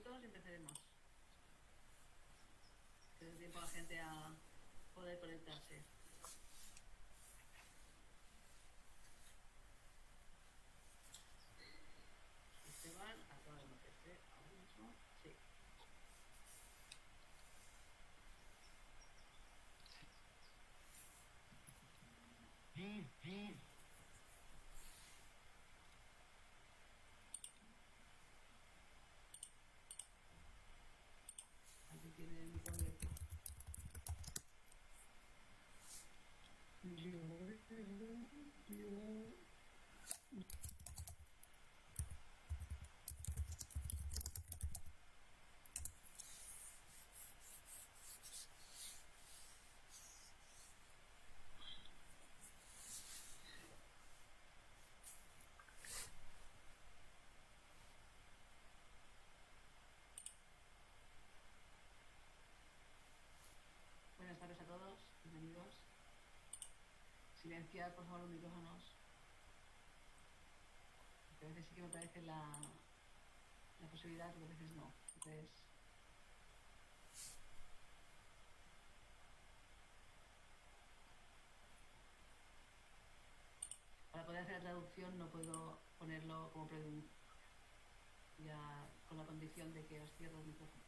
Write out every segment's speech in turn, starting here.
minutos y empezaremos. Que dé tiempo a la gente a poder conectarse. Esteban, acaba de meterse ahora mismo. Sí. Aquí tiene el micro abierto. Buenas tardes a todos, bienvenidos. Silenciar por favor los micrófonos. Porque a veces sí que me parece la posibilidad, pero a veces no. Entonces, para poder hacer la traducción no puedo ponerlo como pregunta, ya con la condición de que os cierro el micrófono.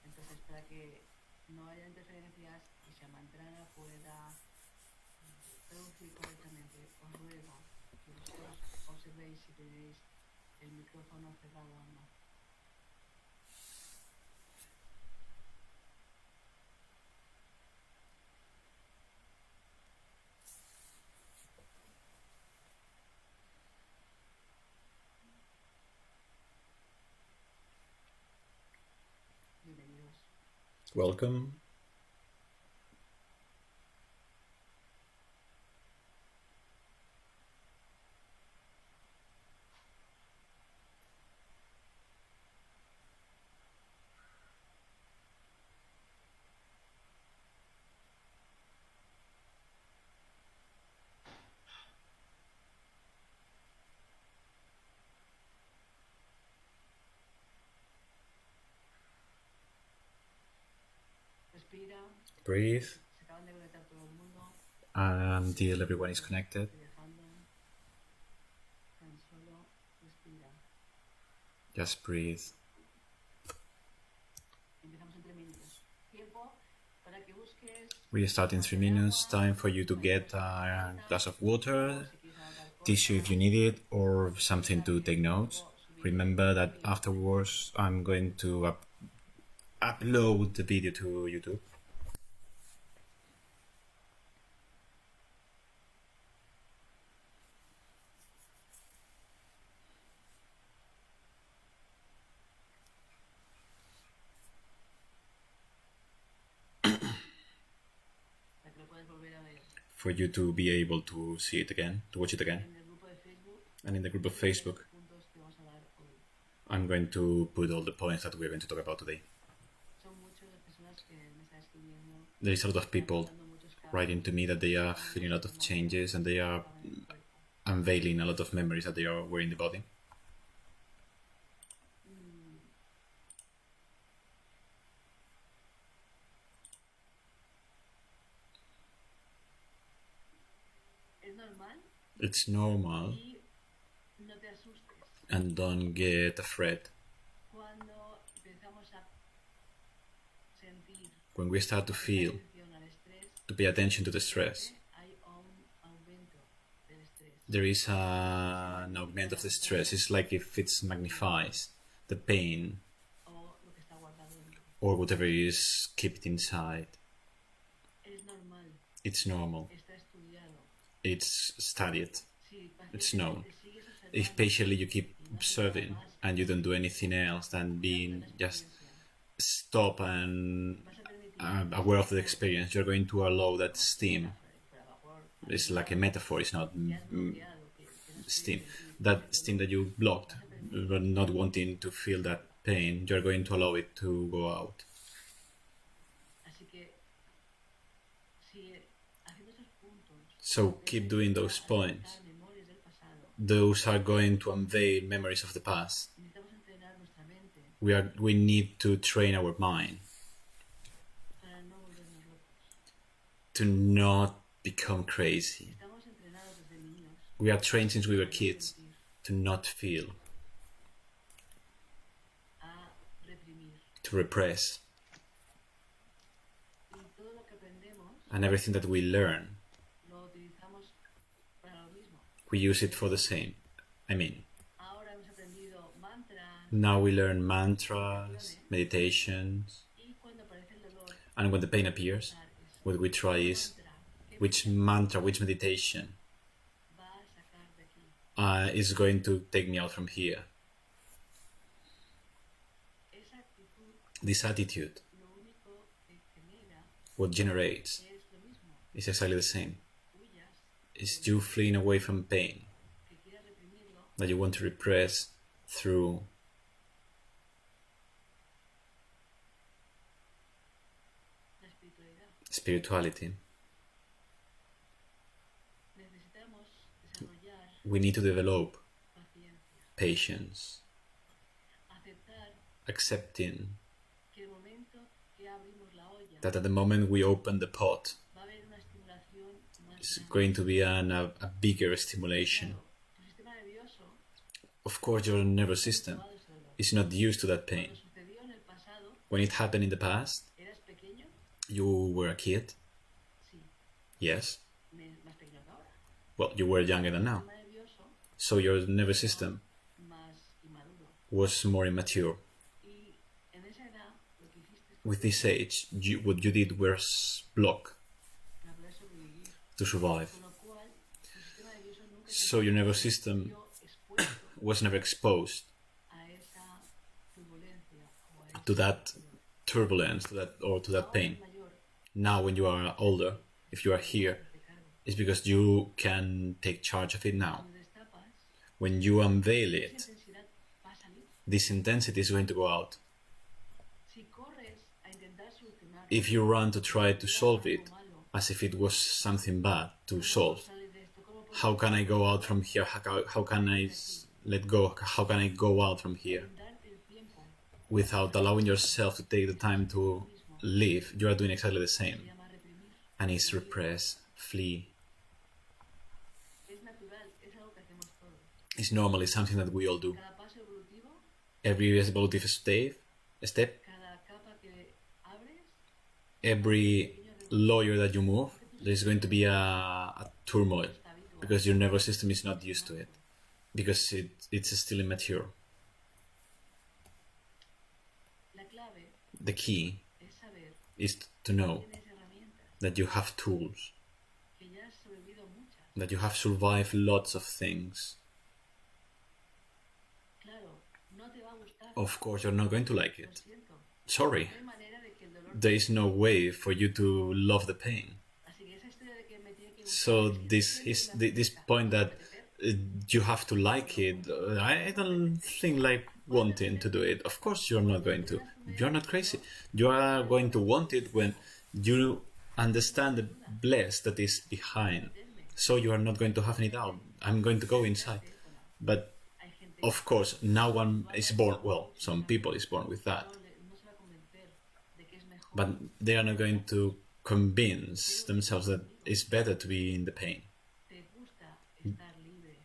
Entonces, para que no haya interferencias y Samantrana pueda traducir correctamente, os ruego que vosotros observéis si tenéis el micrófono cerrado o no. Bienvenidos. Welcome. Respira. Breathe Se acaban de conectar todo el mundo. until everyone is connected. Estoy dejando. Tan solo respira. Just breathe. Empezamos en 3 minutos. Tiempo para que busques. We start in 3 minutes. Time for you to get a glass of water, tissue if you need it, or something to take notes. Remember that afterwards I'm going to upload the video to YouTube. For you to be able to see it again, to watch it again. And in the group of Facebook, I'm going to put all the points that we're going to talk about today. There is a lot of people writing to me that they are feeling a lot of changes and they are unveiling a lot of memories that they are wearing in the body. It's normal, and don't get afraid. When we start to feel, to pay attention to the stress, there is an augment of the stress. It's like if it magnifies the pain or whatever is kept inside. It's normal. It's studied. It's known. If patiently you keep observing and you don't do anything else than being just stop and aware of the experience, you're going to allow that steam. It's like a metaphor. It's not steam. That steam that you blocked, but not wanting to feel that pain, you're going to allow it to go out. So keep doing those points. Those are going to unveil memories of the past. we need to train our mind to not become crazy. We are trained since we were kids to not feel, to repress. And everything that we learn, we use it for the same. I mean, now we learn mantras, meditations, and when the pain appears, what we try is which mantra, which meditation is going to take me out from here. This attitude, what generates, is exactly the same. It's you fleeing away from pain that you want to repress through spirituality. We need to develop patience, accepting that at the moment we open the pot, it's going to be a bigger stimulation. Of course, your nervous system is not used to that pain. When it happened in the past, you were a kid. Yes. Well, you were younger than now. So your nervous system was more immature. With this age, what you did was block to survive. So your nervous system was never exposed to that turbulence, to that pain. Now, when you are older, if you are here, it's because you can take charge of it now. When you unveil it, this intensity is going to go out. If you run to try to solve it as if it was something bad to solve, how can I go out from here? How can I let go? How can I go out from here? Without allowing yourself to take the time to live, you are doing exactly the same. And it's repress, flee. It's normal, it's something that we all do. Every evolutive step, every layer that you move, there's going to be a turmoil because your nervous system is not used to it, because it's still immature. The key is to know that you have tools, that you have survived lots of things. Of course, you're not going to like it. Sorry. There is no way for you to love the pain. So this point that you have to like it, I don't think like wanting to do it. Of course you're not going to. You're not crazy. You are going to want it when you understand the bliss that is behind. So you are not going to have any doubt. I'm going to go inside. But of course, no one is born, well, some people is born with that. But they are not going to convince themselves that it's better to be in the pain.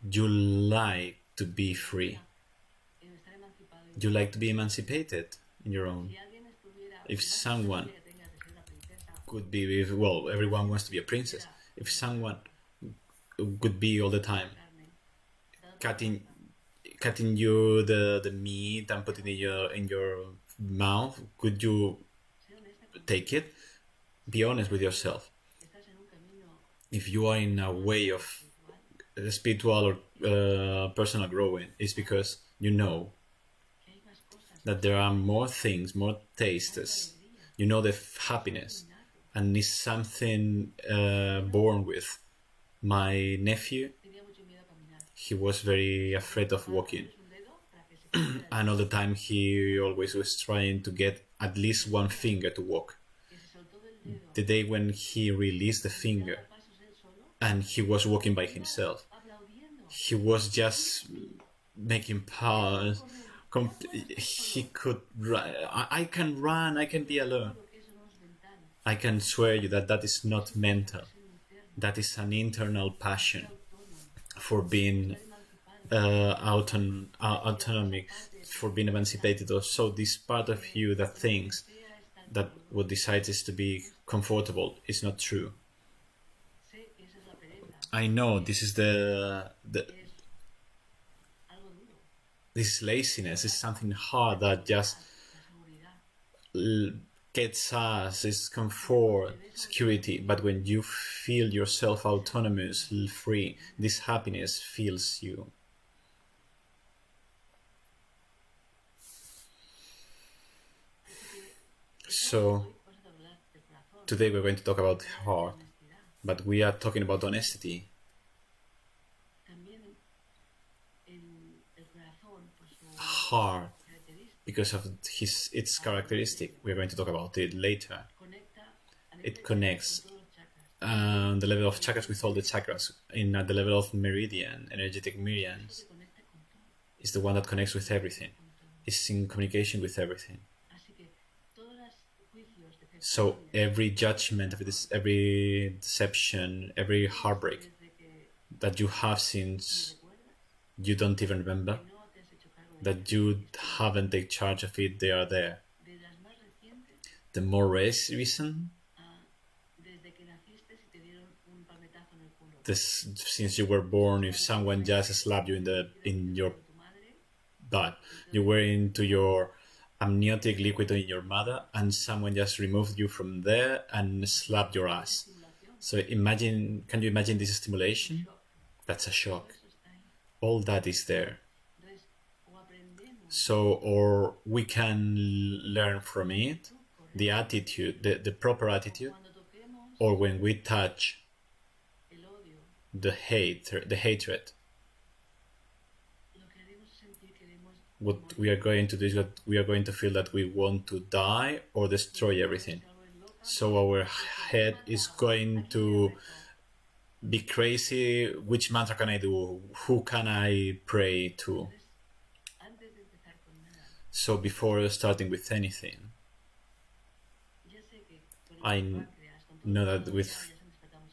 You like to be free. You like to be emancipated in your own. If someone could be, well, everyone wants to be a princess. If someone could be all the time cutting you the meat and putting it in your mouth, could you take it? Be honest with yourself. If you are in a way of spiritual or personal growing, it's because you know that there are more things, more tastes. You know the happiness, and it's something born with. My nephew, he was very afraid of walking. And all the time he always was trying to get at least one finger to walk. The day when he released the finger and he was walking by himself, he was just making paws, he could run. I can run, I can be alone. I can swear you that that is not mental. That is an internal passion for being autonomic, for being emancipated. Or so this part of you that thinks that what decides is to be comfortable is not true. I know this is this is laziness. It's something hard that just gets us. It's comfort, security. But when you feel yourself autonomous, free, this happiness fills you. So today we're going to talk about heart, but we are talking about honesty. Heart, because of its characteristic, we're going to talk about it later. It connects the level of chakras with all the chakras. At the level of meridian, energetic meridians, is the one that connects with everything. It's in communication with everything. So every judgment, every deception, every heartbreak that you have since you don't even remember, that you haven't taken charge of it, they are there. The more recent, since you were born, if someone just slapped you in your butt, you were into your amniotic liquid in your mother, and someone just removed you from there and slapped your ass. So can you imagine this stimulation? That's a shock. All that is there. So, or we can learn from it the attitude, the proper attitude, or when we touch the hatred, what we are going to do is that we are going to feel that we want to die or destroy everything. So our head is going to be crazy. Which mantra can I do? Who can I pray to? So before starting with anything, I know that with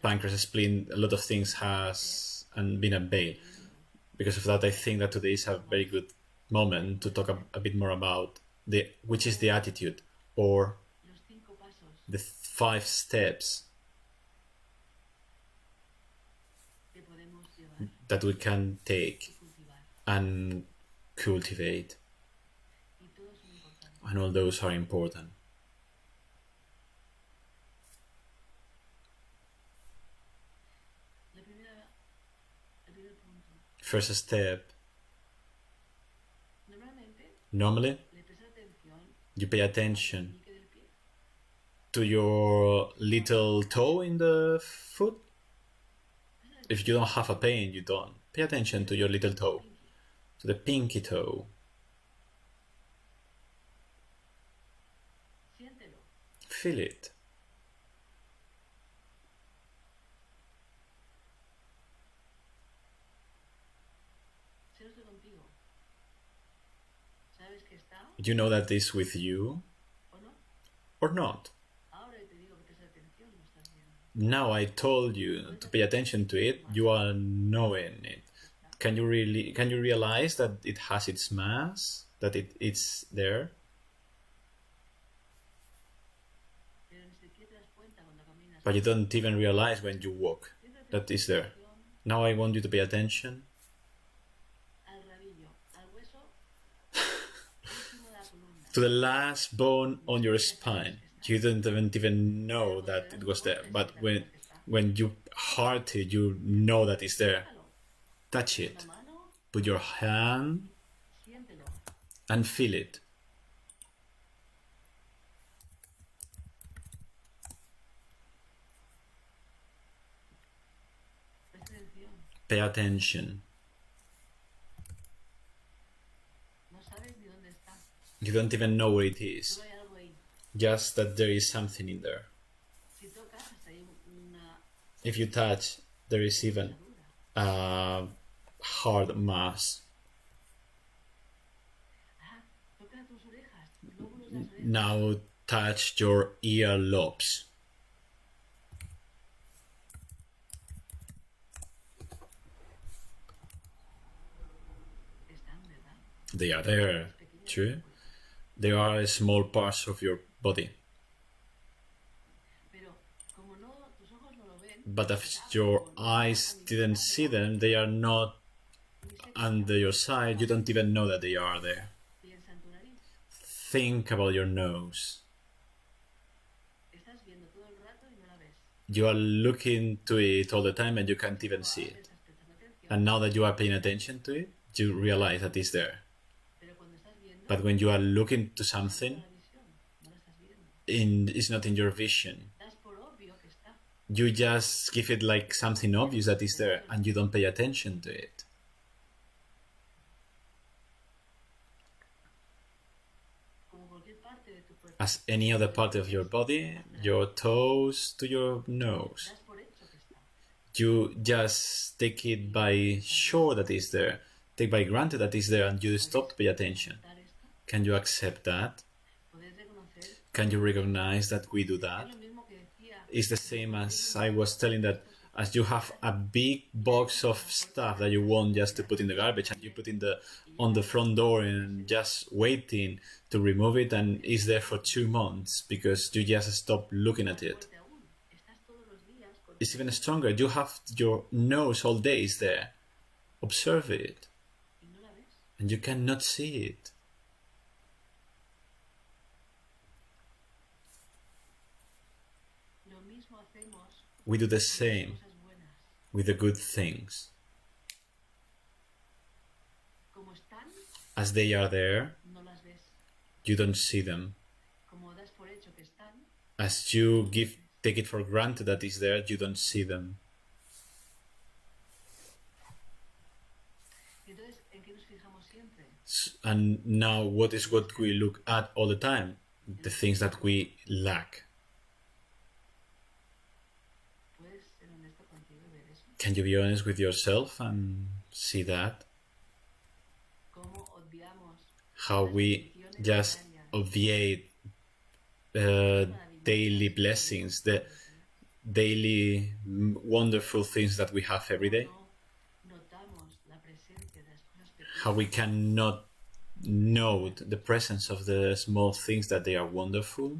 pancreas spleen, a lot of things has been unveiled. Because of that, I think that today is a very good moment to talk a bit more about which is the attitude, or the 5 steps that we can take and cultivate, and all those are important. First step, normally you pay attention to your little toe in the foot. If you don't have a pain, you don't. Pay attention to your little toe, to the pinky toe. Feel it. You know that is with you or not. Now I told you to pay attention to it. You are knowing it. Can you realize that it has its mass, that it's there? But you don't even realize when you walk that it's there. Now I want you to pay attention to the last bone on your spine. You don't even know that it was there. But when you heart it, you know that it's there. Touch it. Put your hand and feel it. Pay attention. You don't even know where it is. Just that there is something in there. If you touch, there is even a hard mass. Now touch your ear lobes. They are there, true. They are small parts of your body. But if your eyes didn't see them, they are not under your sight, you don't even know that they are there. Think about your nose. You are looking to it all the time and you can't even see it. And now that you are paying attention to it, you realize that it's there. But when you are looking to something, it's not in your vision. You just give it like something obvious that is there and you don't pay attention to it. As any other part of your body, your toes to your nose. You just take it by sure that it's there, take by granted that it's there, and you stop to pay attention. Can you accept that? Can you recognize that we do that? It's the same as I was telling that as you have a big box of stuff that you want just to put in the garbage and you put on the front door and just waiting to remove it, and it's there for 2 months because you just stop looking at it. It's even stronger. You have your nose all day is there. Observe it. And you cannot see it. We do the same with the good things. As they are there, you don't see them. As you take it for granted that it's there, you don't see them. And now what we look at all the time? The things that we lack. Can you be honest with yourself and see that? How we just obviate daily blessings, the daily wonderful things that we have every day. How we cannot note the presence of the small things that they are wonderful.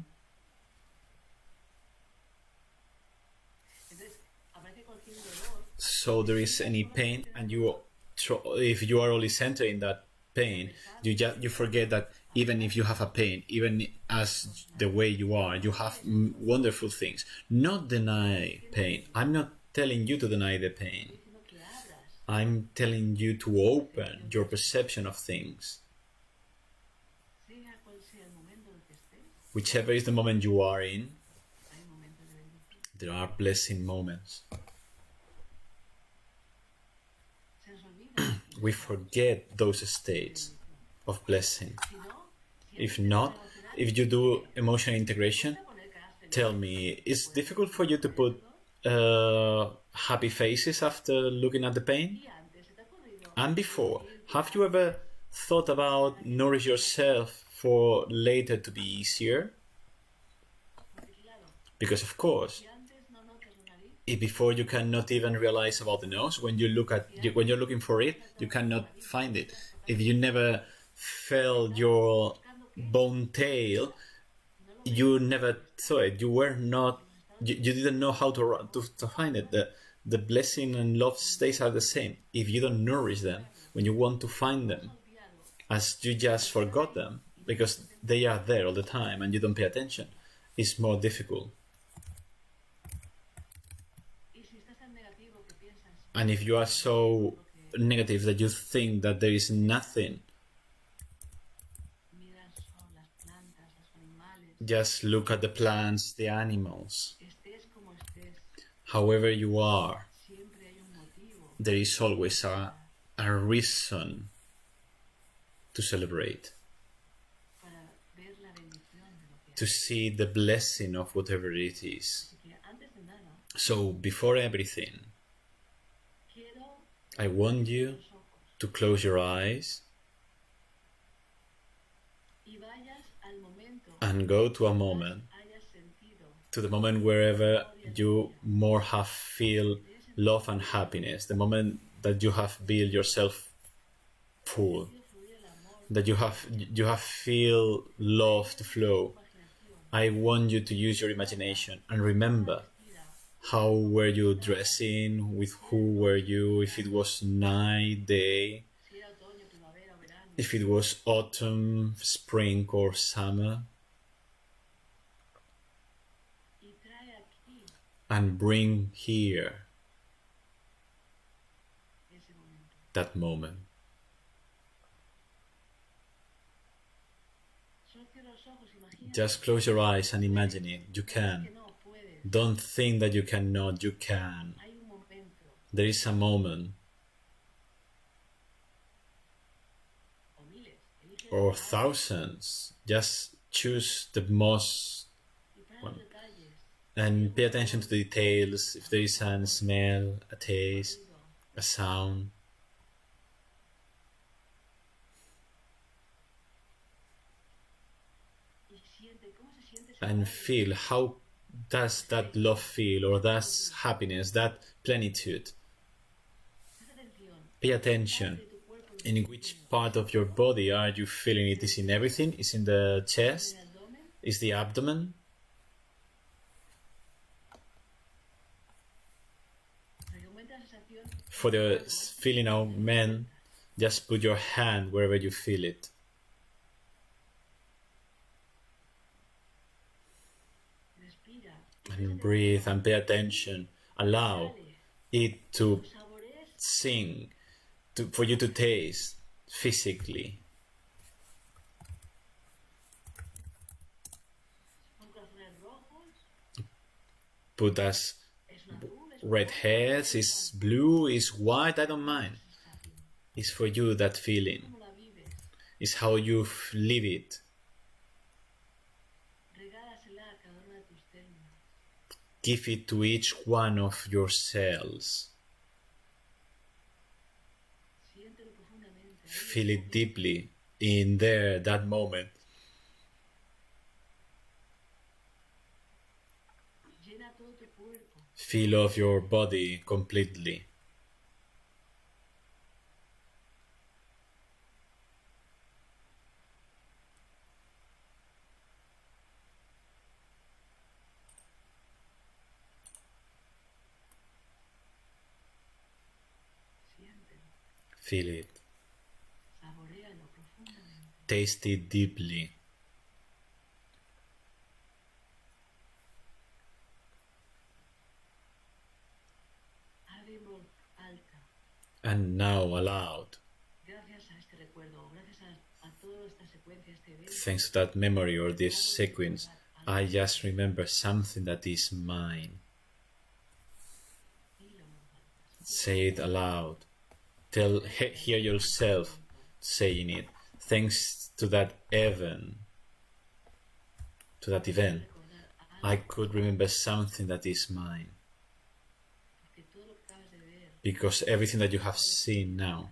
So there is any pain, and if you are only centered in that pain, you forget that even if you have a pain, even as the way you are, you have wonderful things. Not deny pain. I'm not telling you to deny the pain. I'm telling you to open your perception of things. Whichever is the moment you are in, there are blessing moments. We forget those states of blessing. If not, if you do emotional integration, tell me, it's difficult for you to put happy faces after looking at the pain? And before, have you ever thought about nourish yourself for later to be easier? Because of course, if before you cannot even realize about the nose, when you're looking for it, you cannot find it. If you never felt your bone tail, you never saw it. You didn't know how to find it. The blessing and love states are the same. If you don't nourish them, when you want to find them, as you just forgot them, because they are there all the time and you don't pay attention, it's more difficult. And if you are so negative that you think that there is nothing, just look at the plants, the animals. However you are, there is always a reason to celebrate, to see the blessing of whatever it is. So before everything, I want you to close your eyes and go to a moment, to the moment wherever you more have feel love and happiness, the moment that you have built yourself full, that you have feel love to flow. I want you to use your imagination and remember how were you dressing, with who were you, if it was night, day, if it was autumn, spring or summer. And bring here that moment. Just close your eyes and imagine it. You can. Don't think that you cannot. You can. There is a moment, or thousands. Just choose the most one. And pay attention to the details, if there is a smell, a taste, a sound. And feel, how does that love feel, or that happiness, that plenitude? Pay attention. In which part of your body are you feeling it? Is in everything? Is in the chest? Is the abdomen? For the feeling out, men, just put your hand wherever you feel it. And breathe and pay attention. Allow it to sing, for you to taste physically. Put as red hairs, is blue, is white, I don't mind. It's for you, that feeling. It's how you live it. Give it to each one of your cells. Feel it deeply in there, that moment. Feel of your body completely. Feel it. Taste it deeply. And now aloud. Thanks to that memory or this sequence, I just remember something that is mine. Say it aloud. Hear yourself saying it. Thanks to that event, I could remember something that is mine. Because everything that you have seen now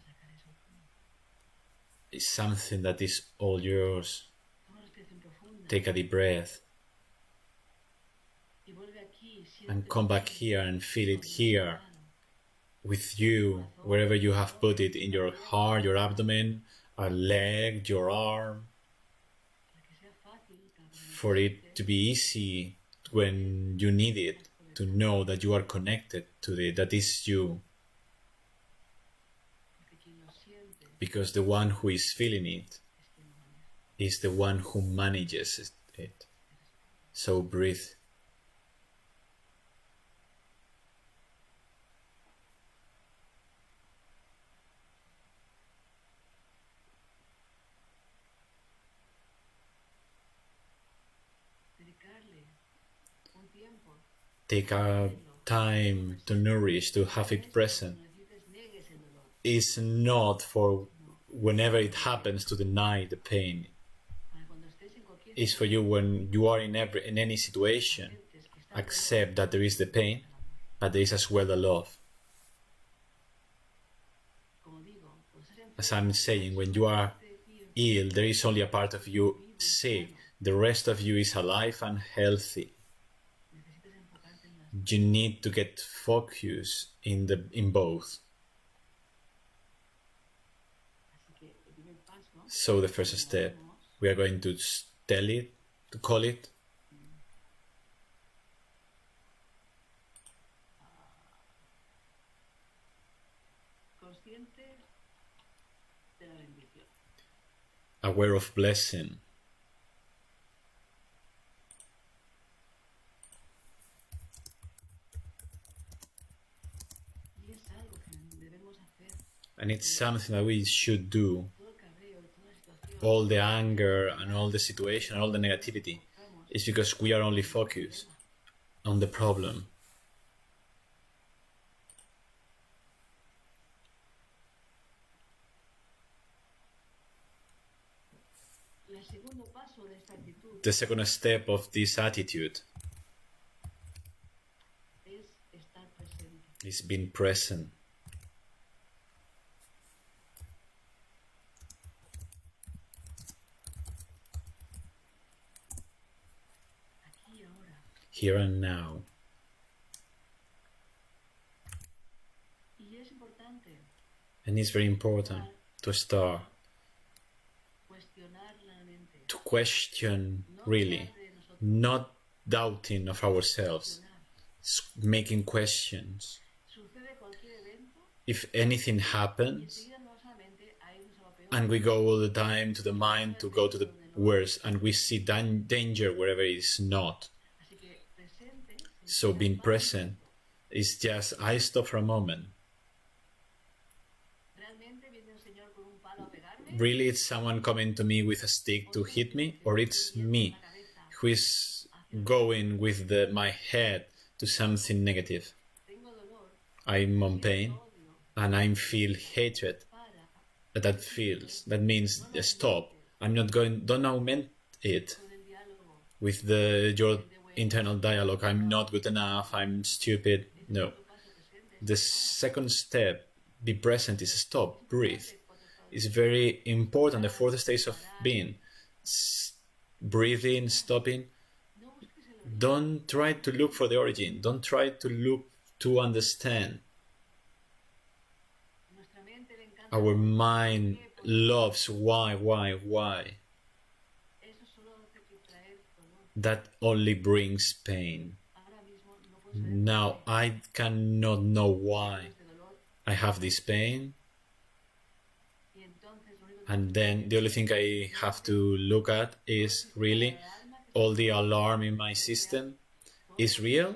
is something that is all yours. Take a deep breath and come back here and feel it here with you, wherever you have put it, in your heart, your abdomen, a leg, your arm, for it to be easy when you need it, to know that you are connected to it, that is you. Because the one who is feeling it is the one who manages it. So breathe. Take a time to nourish, to have it present. It's not for whenever it happens to deny the pain. It's for you when you are in any situation. Accept that there is the pain, but there is as well the love. As I'm saying, when you are ill, there is only a part of you sick. the rest of you is alive and healthy. You need to get focus in both. So the first step, we are going to call it aware of blessing. And it's something that we should do. All the anger and all the situation, all the negativity, is because we are only focused on the problem. The second step of this attitude is being present. Here and now. And it's very important to start to question, really, not doubting of ourselves, making questions. If anything happens, and we go all the time to the mind to go to the worst, and we see danger wherever it is not. So being present is just, I stop for a moment. Really, it's someone coming to me with a stick to hit me, or it's me who is going with my head to something negative. I'm on pain and I feel hatred. That means stop. I'm not going, don't augment it with your internal dialogue. I'm not good enough, I'm stupid. No. The second step, be present, is stop, breathe. It's very important. The fourth stage of being, breathing, stopping. Don't try to look for the origin. Don't try to look to understand. Our mind loves why. That only brings pain. Now I cannot know why I have this pain. And then the only thing I have to look at is really all the alarm in my system is real.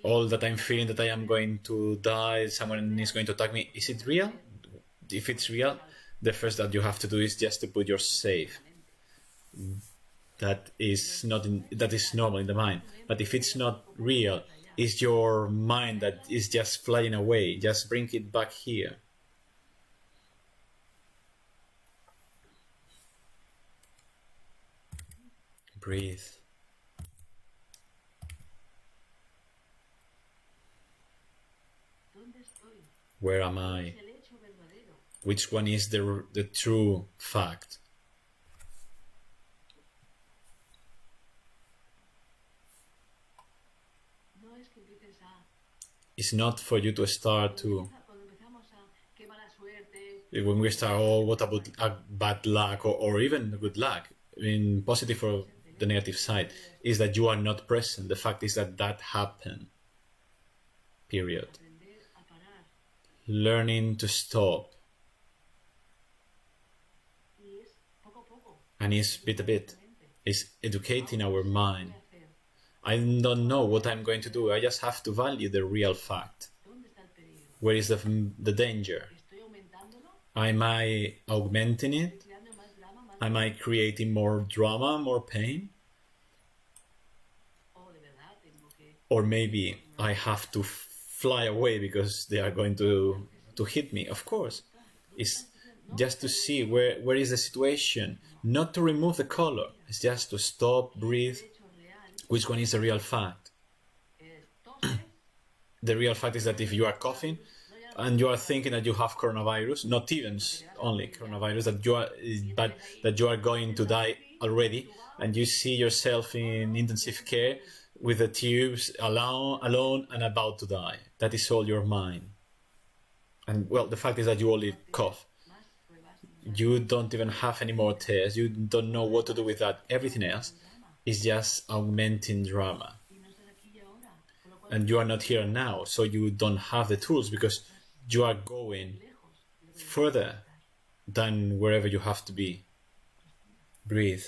All that I'm feeling that I am going to die, someone is going to attack me, is it real? If it's real, the first that you have to do is just to put yourself safe. That is normal in the mind. But if it's not real, it's your mind that is just flying away. Just bring it back here. Breathe. Where am I? Which one is the true fact? It's not for you to start to... When we start, oh, what about a bad luck or even good luck? In positive or the negative side, is that you are not present. The fact is that happened. Period. Learning to stop. And it's bit a bit. It's educating our mind. I don't know what I'm going to do. I just have to value the real fact. Where is the danger? Am I augmenting it? Am I creating more drama, more pain? Or maybe I have to fly away because they are going to hit me. Of course. It's just to see where is the situation. Not to remove the color. It's just to stop, breathe. Which one is the real fact? The real fact is that if you are coughing and you are thinking that you have coronavirus, not even only coronavirus, that you are going to die already, and you see yourself in intensive care with the tubes, alone and about to die. That is all your mind. And well, the fact is that you only cough. You don't even have any more tests. You don't know what to do with that. Everything else is just augmenting drama. And you are not here now, so you don't have the tools because you are going further than wherever you have to be. Breathe.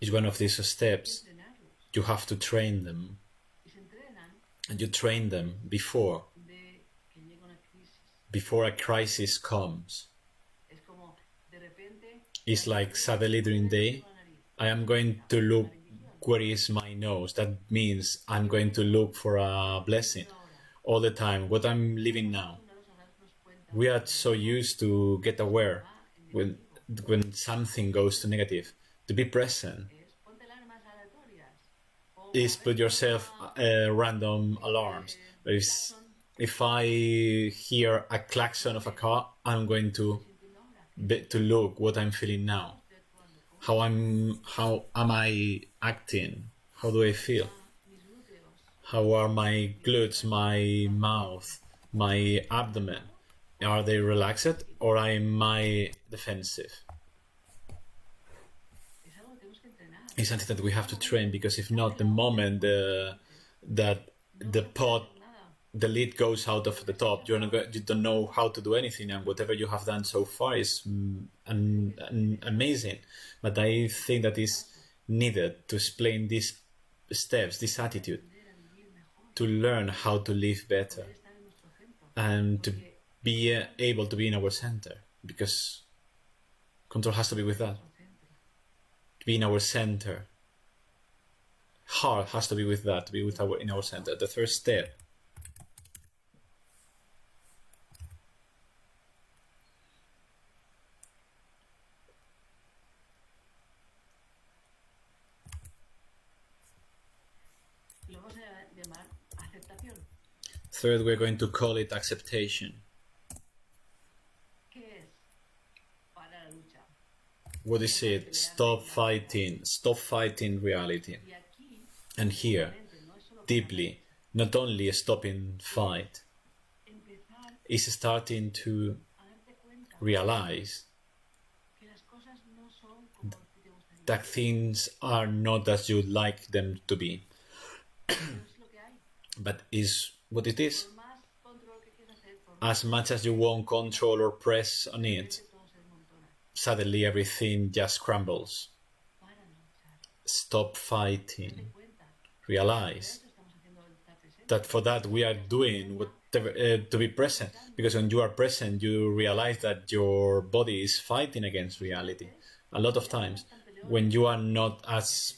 Each one of these steps, you have to train them. And you train them before a crisis comes. It's like suddenly during the day, I am going to look where is my nose. That means I'm going to look for a blessing all the time. What I'm living now. We are so used to get aware when something goes to negative. To be present is put yourself random alarms. If I hear a klaxon of a car, I'm going to look what I'm feeling now. How am I acting? How do I feel? How are my glutes, my mouth, my abdomen? Are they relaxed or am I defensive? It's something that we have to train, because if not, the moment that the lid goes out of the top, you don't know how to do anything, and whatever you have done so far is amazing. But I think that is needed to explain these steps, this attitude, to learn how to live better and to be able to be in our center, because control has to be with that. To be in our center. Heart has to be with that, to be in our center. The first step. Third, we're going to call it acceptation. What is it? Stop fighting reality. And here, deeply, not only stopping fight, is starting to realize that things are not as you'd like them to be, but is what it is. As much as you want control or press on it, suddenly everything just crumbles. Stop fighting. Realize that for that we are doing whatever to be present, because when you are present you realize that your body is fighting against reality. A lot of times when you are not as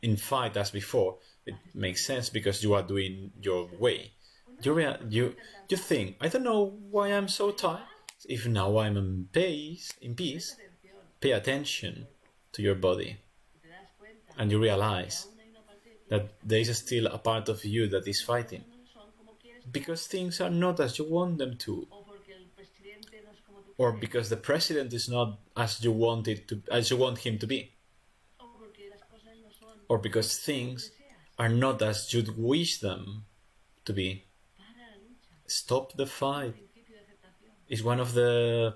in fight as before, it makes sense because you are doing your way. You think, I don't know why I'm so tired. If now I'm in peace, pay attention to your body, and you realize that there is still a part of you that is fighting, because things are not as you want them to, or because the president is not as you want him to be, or because things are not as you'd wish them to be. Stop the fight. It's one of the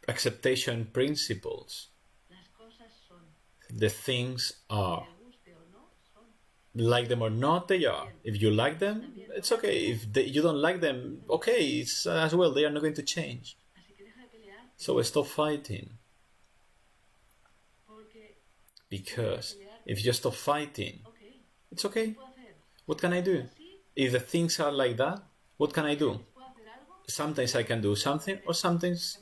acceptation principles. The things are. Like them or not, they are. If you like them, it's okay. If you don't like them, okay, it's as well. They are not going to change. So stop fighting. Because if you stop fighting, it's okay. What can I do? If the things are like that, what can I do? Sometimes I can do something, or sometimes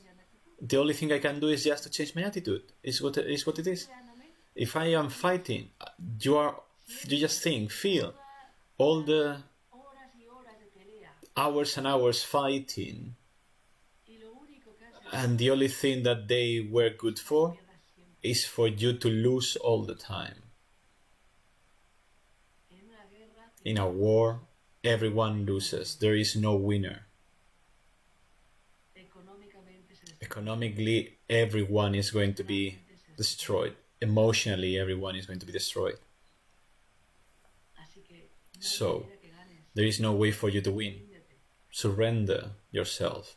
the only thing I can do is just to change my attitude. Is what it is. If I am fighting, you just feel all the hours and hours fighting And the only thing that they were good for is for you to lose all the time. In a war, everyone loses. There is no winner. Economically, everyone is going to be destroyed. Emotionally, everyone is going to be destroyed. So, there is no way for you to win. Surrender yourself.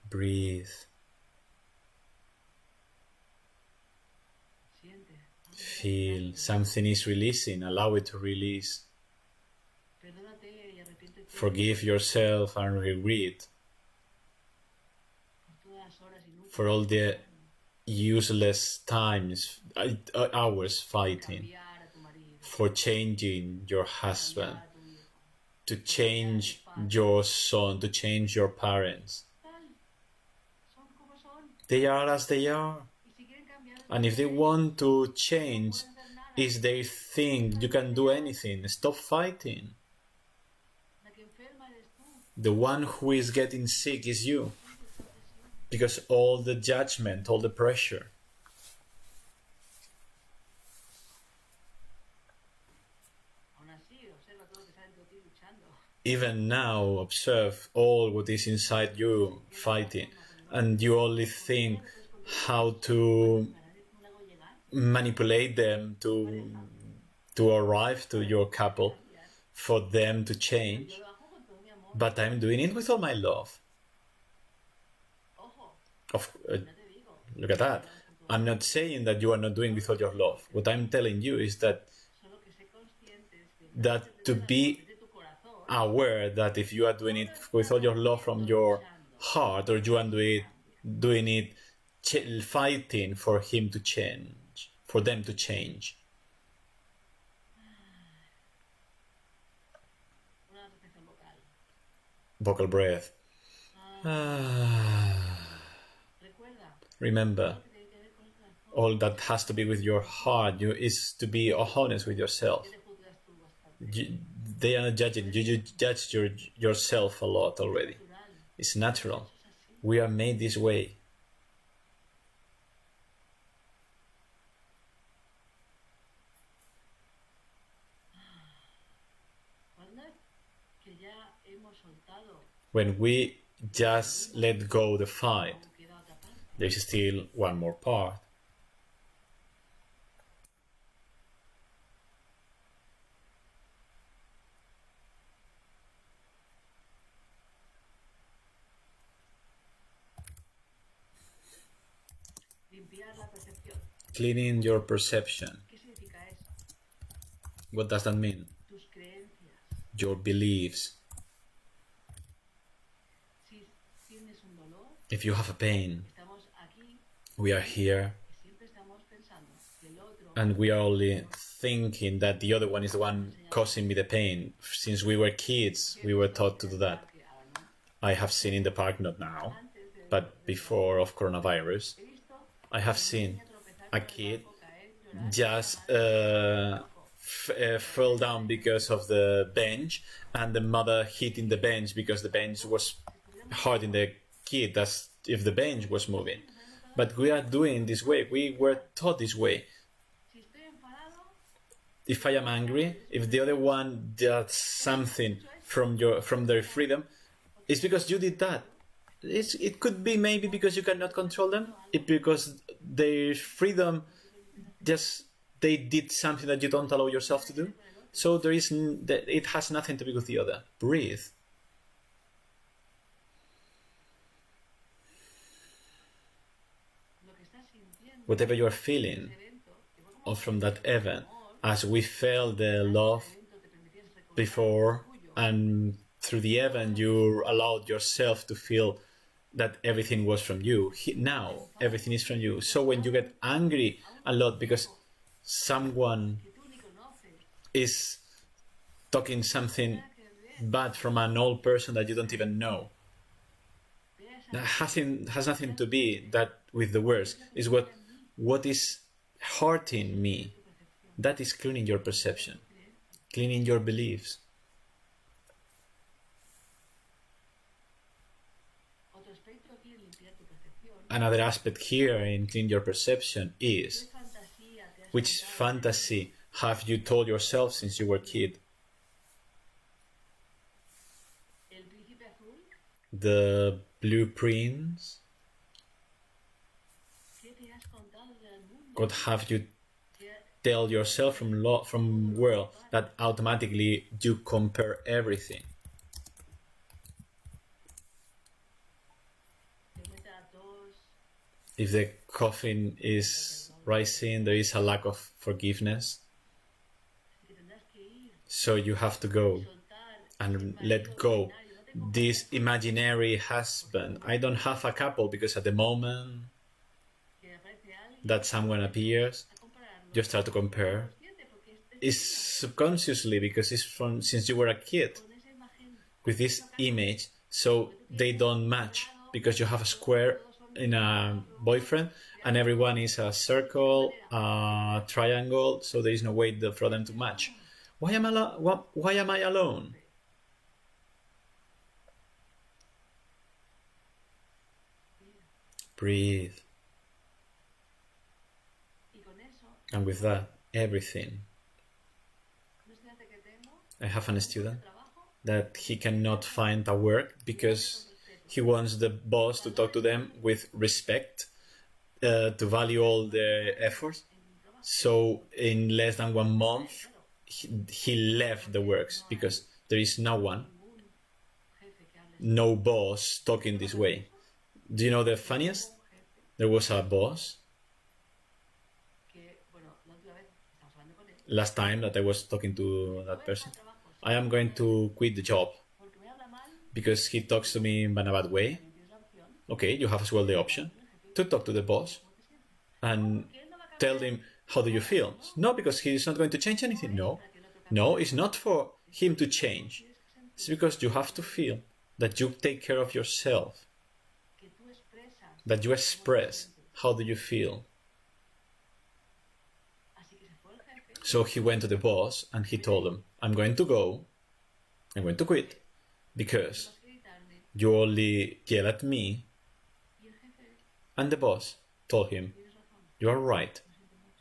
Breathe. Feel something is releasing. Allow it to release. Forgive yourself and regret for all the useless times, hours fighting, for changing your husband, to change your son, to change your parents. They are as they are. And if they want to change, is they think you can do anything. Stop fighting. The one who is getting sick is you. Because all the judgment, all the pressure. Even now, observe all what is inside you fighting. And you only think how to manipulate them to arrive to your couple, for them to change. But I'm doing it with all my love. Look at that. I'm not saying that you are not doing with all your love. What I'm telling you is that to be aware that if you are doing it with all your love from your heart, or you are doing it fighting for him to change, for them to change. Vocal breath. Remember, all that has to be with your heart is to be honest with yourself. They are not judging. You judge yourself a lot already. It's natural. We are made this way. When we just let go the fight, there's still one more part. Cleaning your perception. What does that mean? Your beliefs. If you have a pain, we are here, and we are only thinking that the other one is the one causing me the pain. Since we were kids, we were taught to do that. I have seen in the park, not now, but before of coronavirus, I have seen a kid just fell down because of the bench, and the mother hitting the bench because the bench was hurting the kid as if the bench was moving. But we are doing this way. We were taught this way. If I am angry, if the other one does something from their freedom, it's because you did that. It could be maybe because you cannot control them. It's because their freedom, just they did something that you don't allow yourself to do. So it has nothing to do with the other. Breathe. Whatever you are feeling, or from that event, as we felt the love before, and through the event you allowed yourself to feel that everything was from you. Now everything is from you. So when you get angry a lot because someone is talking something bad from an old person that you don't even know, that has nothing to be that with the words. Is what is hurting me. That is cleaning your perception, cleaning your beliefs. another aspect here in Clean Your Perception is, which fantasy have you told yourself since you were a kid? The blueprints? What have you tell yourself from world that automatically you compare everything? If the coffin is rising, there is a lack of forgiveness. So you have to go and let go this imaginary husband. I don't have a couple because at the moment that someone appears, you start to compare. It's subconsciously because it's from since you were a kid with this image, so they don't match because you have a square in a boyfriend and everyone is a circle, a triangle, so there is no way for them to match. Why am I alone? Breathe. And with that, everything. I have a student that he cannot find a work because he wants the boss to talk to them with respect, to value all their efforts. So in less than 1 month, he left the works because there is no one, no boss talking this way. Do you know the funniest? There was a boss last time that I was talking to that person. I am going to quit the job because he talks to me in a bad way. Okay, you have as well the option to talk to the boss and tell him, how do you feel? No, because he's not going to change anything. No, it's not for him to change. It's because you have to feel that you take care of yourself, that you express how do you feel. So he went to the boss and he told him, I'm going to go, I'm going to quit because you only yell at me. And the boss told him, you are right,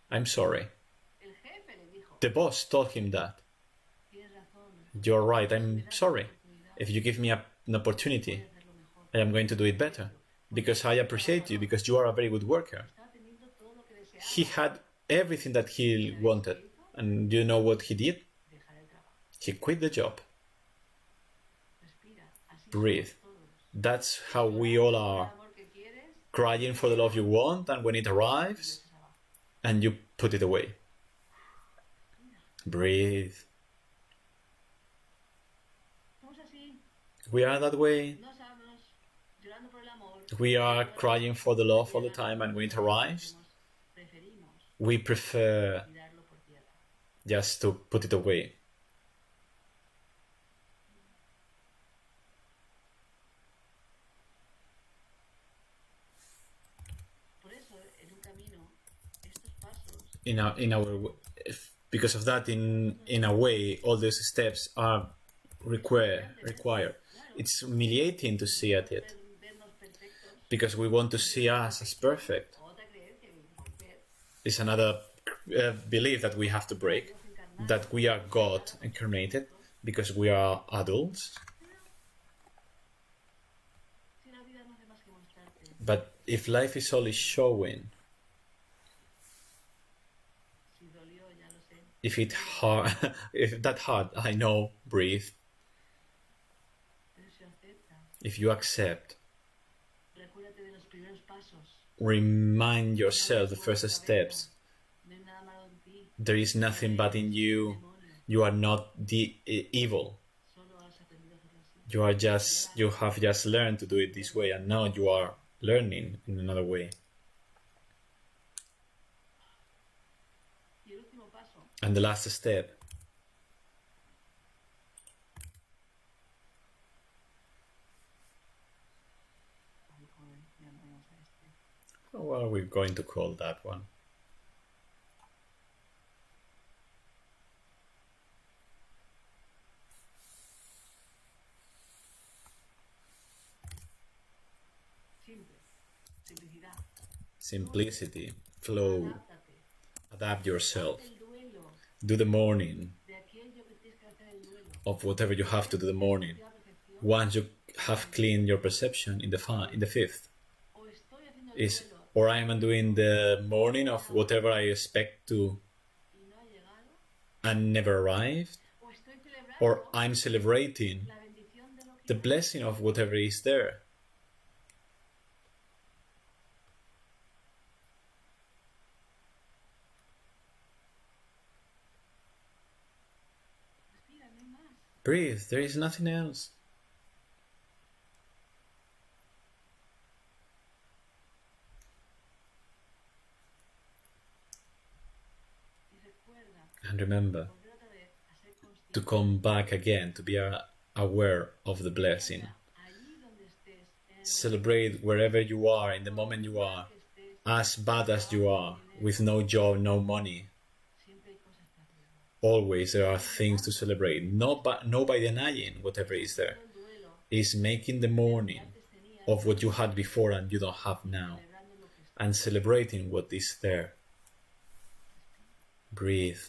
I'm sorry. The boss told him that. You're right, I'm sorry. If you give me an opportunity, I am going to do it better because I appreciate you, because you are a very good worker. He had everything that he wanted. And do you know what he did? He quit the job. Breathe. That's how we all are. Crying for the love you want, and when it arrives, and you put it away. Breathe. We are that way. We are crying for the love all the time, and when it arrives, we prefer just to put it away. Because of that, in a way, all these steps are required. It's humiliating to see at it because we want to see us as perfect. It's another belief that we have to break, that we are God incarnated because we are adults. But if life is only showing, if it's hard, if that hard, I know, breathe. If you accept, remind yourself the first steps. There is nothing bad in you. You are not the evil. You have just learned to do it this way, and now you are learning in another way. And the last step. What are we going to call that one? simplicity, flow, adapt yourself, do the mourning of whatever you have to do the mourning. Once you have cleaned your perception in the fifth, is or I am doing the mourning of whatever I expect to and never arrived, or I'm celebrating the blessing of whatever is there. Breathe, there is nothing else. And remember to come back again, to be aware of the blessing. Celebrate wherever you are, in the moment you are, as bad as you are, with no job, no money. Always there are things to celebrate. Not by denying whatever is there. It's making the mourning of what you had before and you don't have now, and celebrating what is there. Breathe.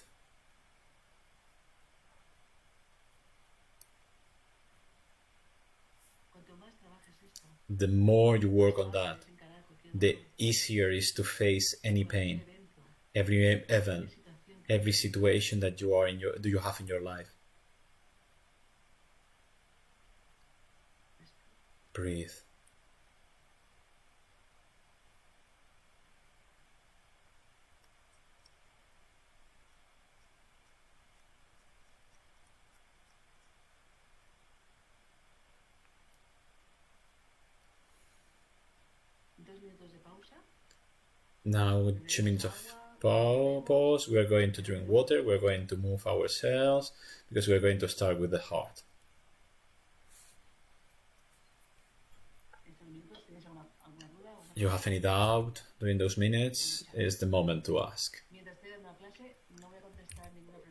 The more you work on that, the easier it is to face any pain, every event, every situation that you have in your life. Breathe. Now, 2 minutes of pause. We are going to drink water. We are going to move ourselves because we are going to start with the heart. You have any doubt during those minutes? Is the moment to ask.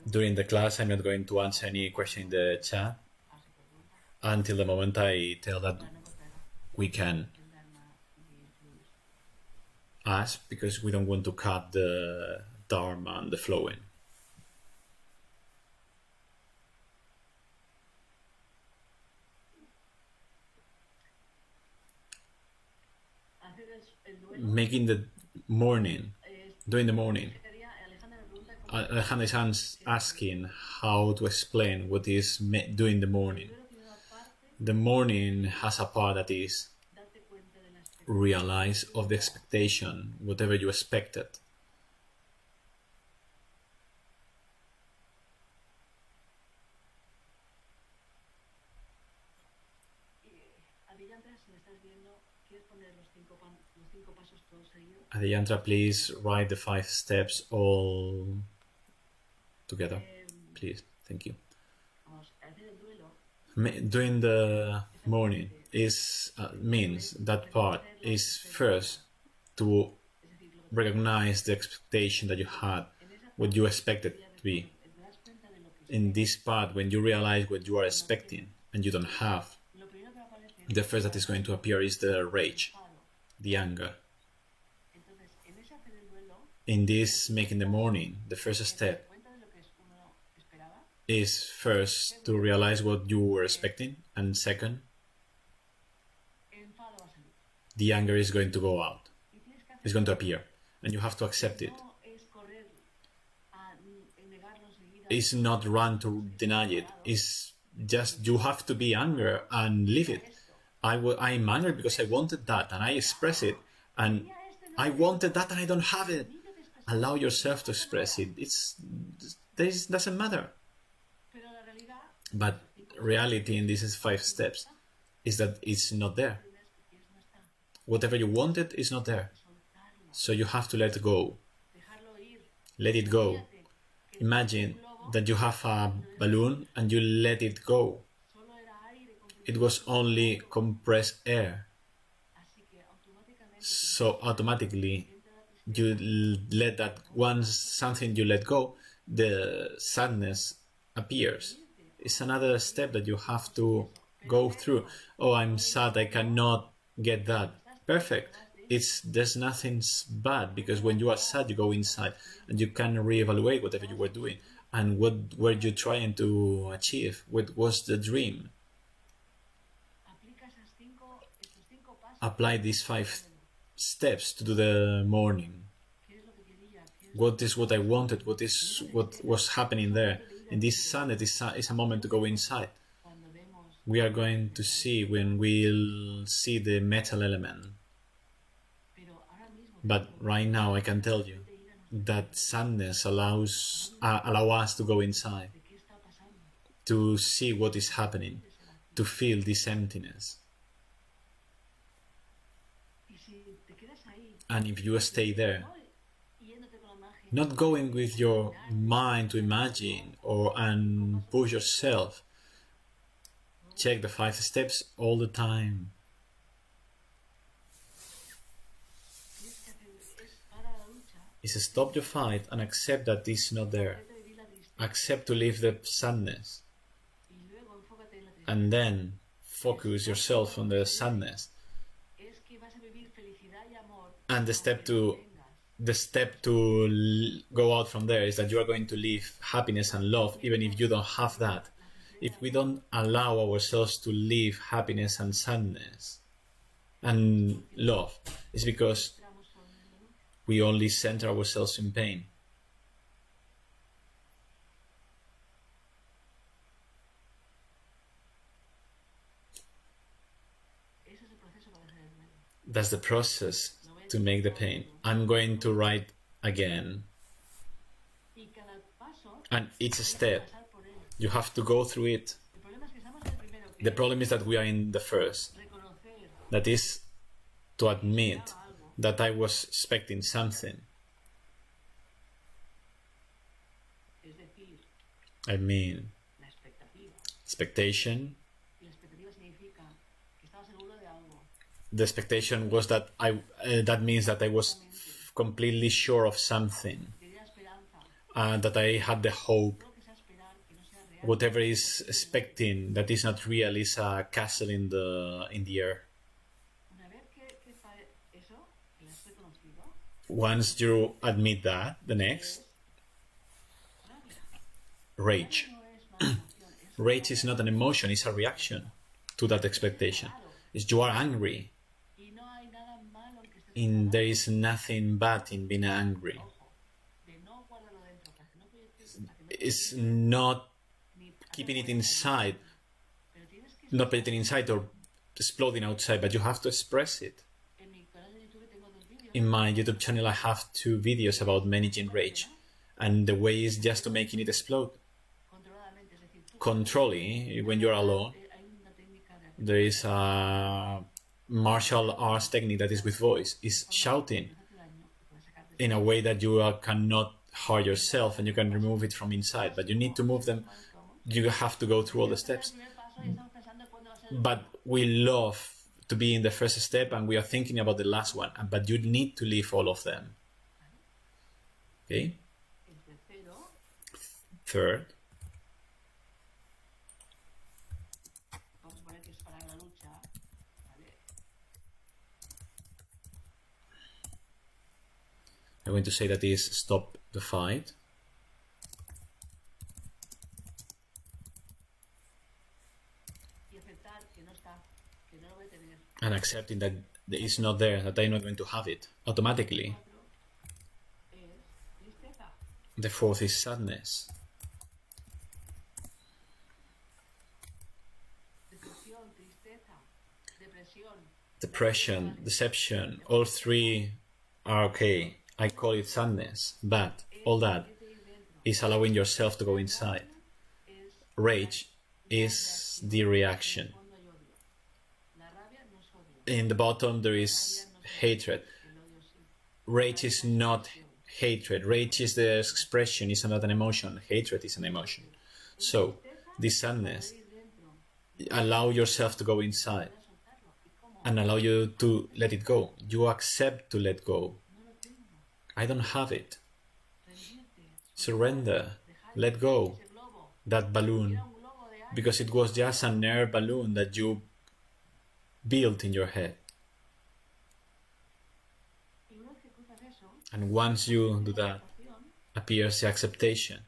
During the class, I'm not going to answer any question in the chat until the moment I tell that we can ask, because we don't want to cut the dharma and the flowing. Making the morning, doing the morning. Alejandra is asking how to explain what is doing the morning. The morning has a part that is realize of the expectation, whatever you expected. Adiyantra, please write the 5 steps all together, please. Thank you. Doing the morning means that part is first to recognize the expectation that you had, what you expected to be. In this part, when you realize what you are expecting and you don't have, the first that is going to appear is the rage, the anger. In this making the morning, the first step is first to realize what you were expecting, and second, the anger is going to go out. It's going to appear, and you have to accept it. It's not run to deny it. It's just you have to be angry and live it. I'm angry because I wanted that, and I express it, and I wanted that and I don't have it. Allow yourself to express it. This doesn't matter. But reality in these 5 steps is that it's not there. Whatever you wanted is not there. So you have to let go. Let it go. Imagine that you have a balloon and you let it go. It was only compressed air. So automatically you let that, once something you let go, the sadness appears. It's another step that you have to go through. Oh, I'm sad, I cannot get that. Perfect. there's nothing bad, because when you are sad, you go inside and you can reevaluate whatever you were doing and what were you trying to achieve. What was the dream? Apply these 5 steps to do the morning. What is what I wanted? What is what was happening there? In this Sunday is a moment to go inside. We are going to see when we'll see the metal element. But right now I can tell you that sadness allow us to go inside, to see what is happening, to feel this emptiness. And if you stay there, not going with your mind to imagine and push yourself, check the 5 steps all the time. Is stop your fight and accept that it's not there. Accept to live the sadness. And then focus yourself on the sadness. And the step to go out from there is that you are going to live happiness and love, even if you don't have that. If we don't allow ourselves to live happiness and sadness and love, it's because we only center ourselves in pain. That's the process to make the pain. I'm going to write again. And each step, you have to go through it. The problem is that we are in the first. That is to admit that I was expecting something. I mean, expectation. The expectation was that that means that I was completely sure of something, that I had the hope. Whatever is expecting that is not real is a castle in the air. Once you admit that, the next, rage. Rage is not an emotion, it's a reaction to that expectation. It's you are angry. There is nothing bad in being angry. It's not keeping it inside, not putting it inside or exploding outside, but you have to express it. In my YouTube channel, I have 2 videos about managing rage, and the way is just to making it explode. Controlling, when you're alone, there is a martial arts technique that is with voice, is shouting in a way that you cannot hurt yourself and you can remove it from inside, but you need to move them. You have to go through all the steps. But we love to be in the first step and we are thinking about the last one, but you need to leave all of them. Okay? Third, I'm going to say that is stop the fight. And accepting that it's not there, that I'm not going to have it automatically. The 4th is sadness. Depression, deception, all 3 are okay. I call it sadness, but all that is allowing yourself to go inside. Rage is the reaction. In the bottom there is hatred. Rage is not hatred. Rage is the expression, it's not an emotion. Hatred is an emotion. So, this sadness, allow yourself to go inside and allow you to let it go. You accept to let go. I don't have it. Surrender. Let go. That balloon. Because it was just an air balloon that you built in your head. And once you do that, appears the acceptation.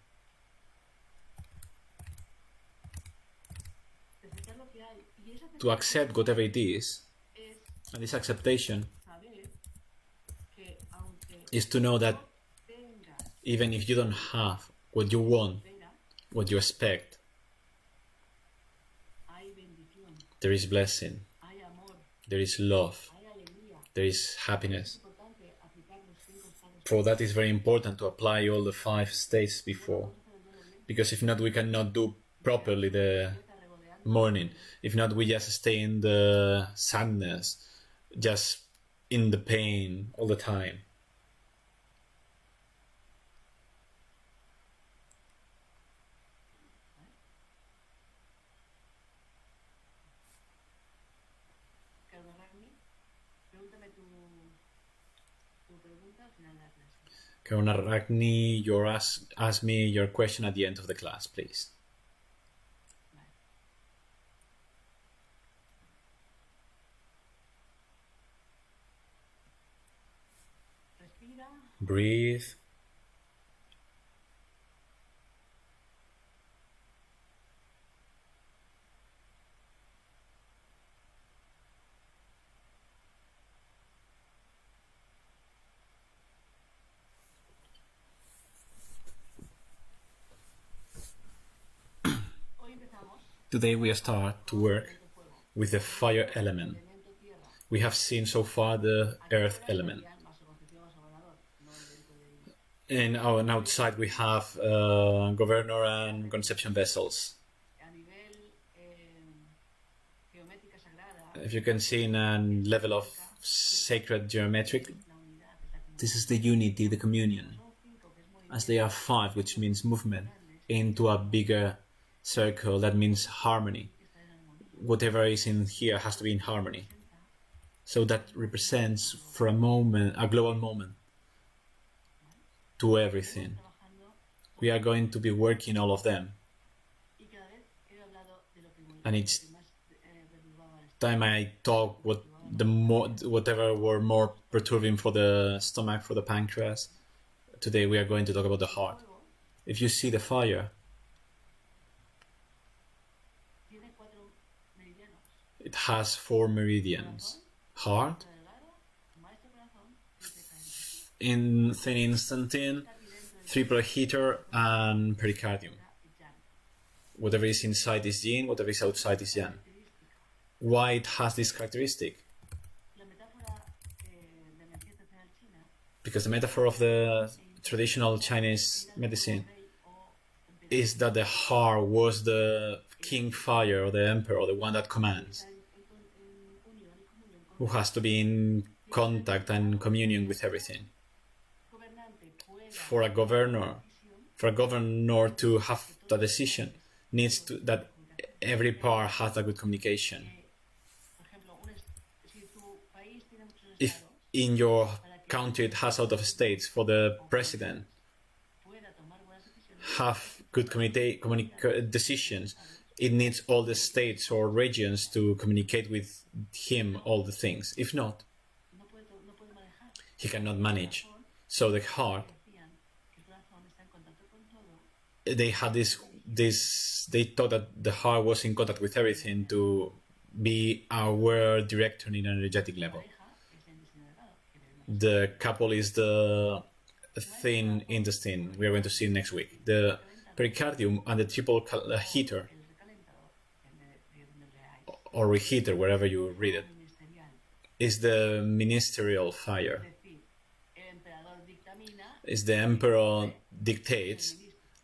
To accept whatever it is, and this acceptation is to know that even if you don't have what you want, what you expect, there is blessing, there is love, there is happiness. For that is very important to apply all the 5 states before, because if not, we cannot do properly the morning. If not, we just stay in the sadness, just in the pain all the time. Ganagagni, you ask me your question at the end of the class, please. Breathe. Today we start to work with the fire element. We have seen so far the earth element. And outside we have governor and conception vessels. If you can see in a level of sacred geometric, this is the unity, the communion. As they are 5, which means movement, into a bigger circle, that means harmony. Whatever is in here has to be in harmony. So that represents for a moment, a global moment, to everything. We are going to be working all of them. And each time I talk whatever were more perturbing for the stomach, for the pancreas, today we are going to talk about the heart. If you see the fire, it has 4 meridians. Heart, in thin instantine, triple heater, and pericardium. Whatever is inside is yin, whatever is outside is yang. Why it has this characteristic? Because the metaphor of the traditional Chinese medicine is that the heart was the king fire, or the emperor, or the one that commands, who has to be in contact and communion with everything. For a governor to have the decision, needs to that every part has a good communication. If in your country it has out of states, for the president have good decisions, it needs all the states or regions to communicate with him all the things. If not, he cannot manage. So the heart, they had this they thought that the heart was in contact with everything to be our director in an energetic level. The couple is the thin intestine. We are going to see next week. The pericardium and the triple heater, or reheater, wherever you read it, is the ministerial fire. Is the emperor dictates,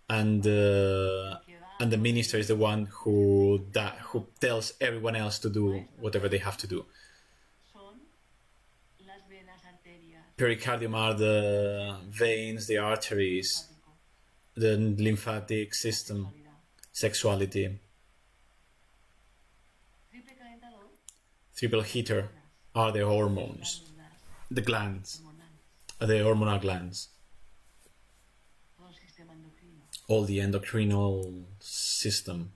and the minister is the one who tells everyone else to do whatever they have to do. Pericardium are the veins, the arteries, the lymphatic system, sexuality. Triple heater are the hormones, the glands, the hormonal glands, all the endocrinal system.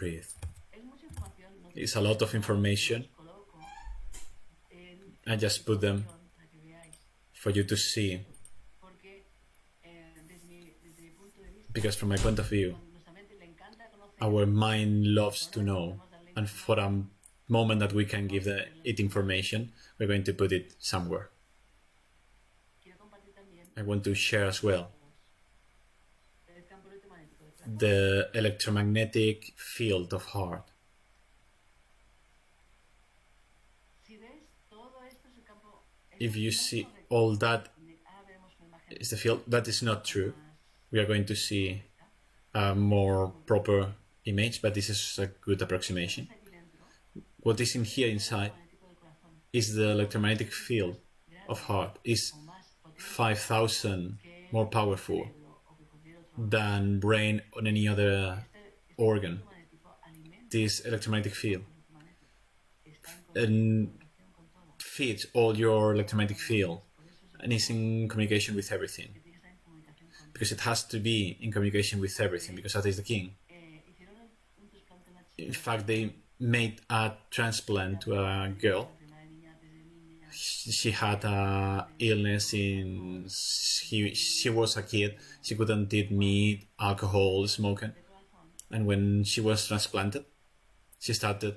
breathe. It's a lot of information. I just put them for you to see, because from my point of view, our mind loves to know, and for a moment that we can give it information, we're going to put it somewhere. I want to share as well the electromagnetic field of heart. If you see all that is the field, that is not true. We are going to see a more proper image, but this is a good approximation. What is in here inside is the electromagnetic field of heart. Is 5,000 more powerful than brain or any other organ. This electromagnetic field and feeds all your electromagnetic field and is in communication with everything, because it has to be in communication with everything, because that is the king. In fact, they made a transplant to a girl. She had a illness since she was a kid. She couldn't eat meat, alcohol, smoking. And when she was transplanted, she started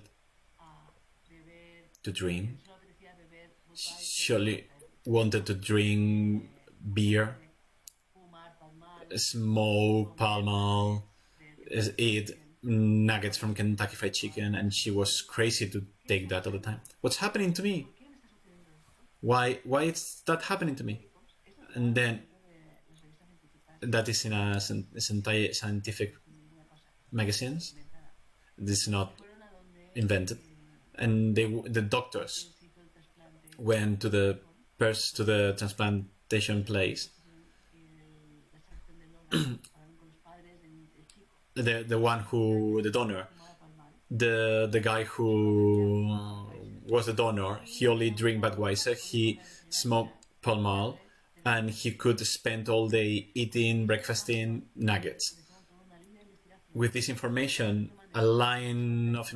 to drink. She only wanted to drink beer, smoke Pall Mall, eat nuggets from Kentucky Fried Chicken, and she was crazy to take that all the time. What's happening to me? Why is that happening to me? And then that is in a scientific magazines. This is not invented. And the doctors went to the transplantation place. the donor, the guy who was the donor, he only drank Budweiser, he smoked Pall Mall, and he could spend all day eating, breakfasting nuggets. With this information, a line of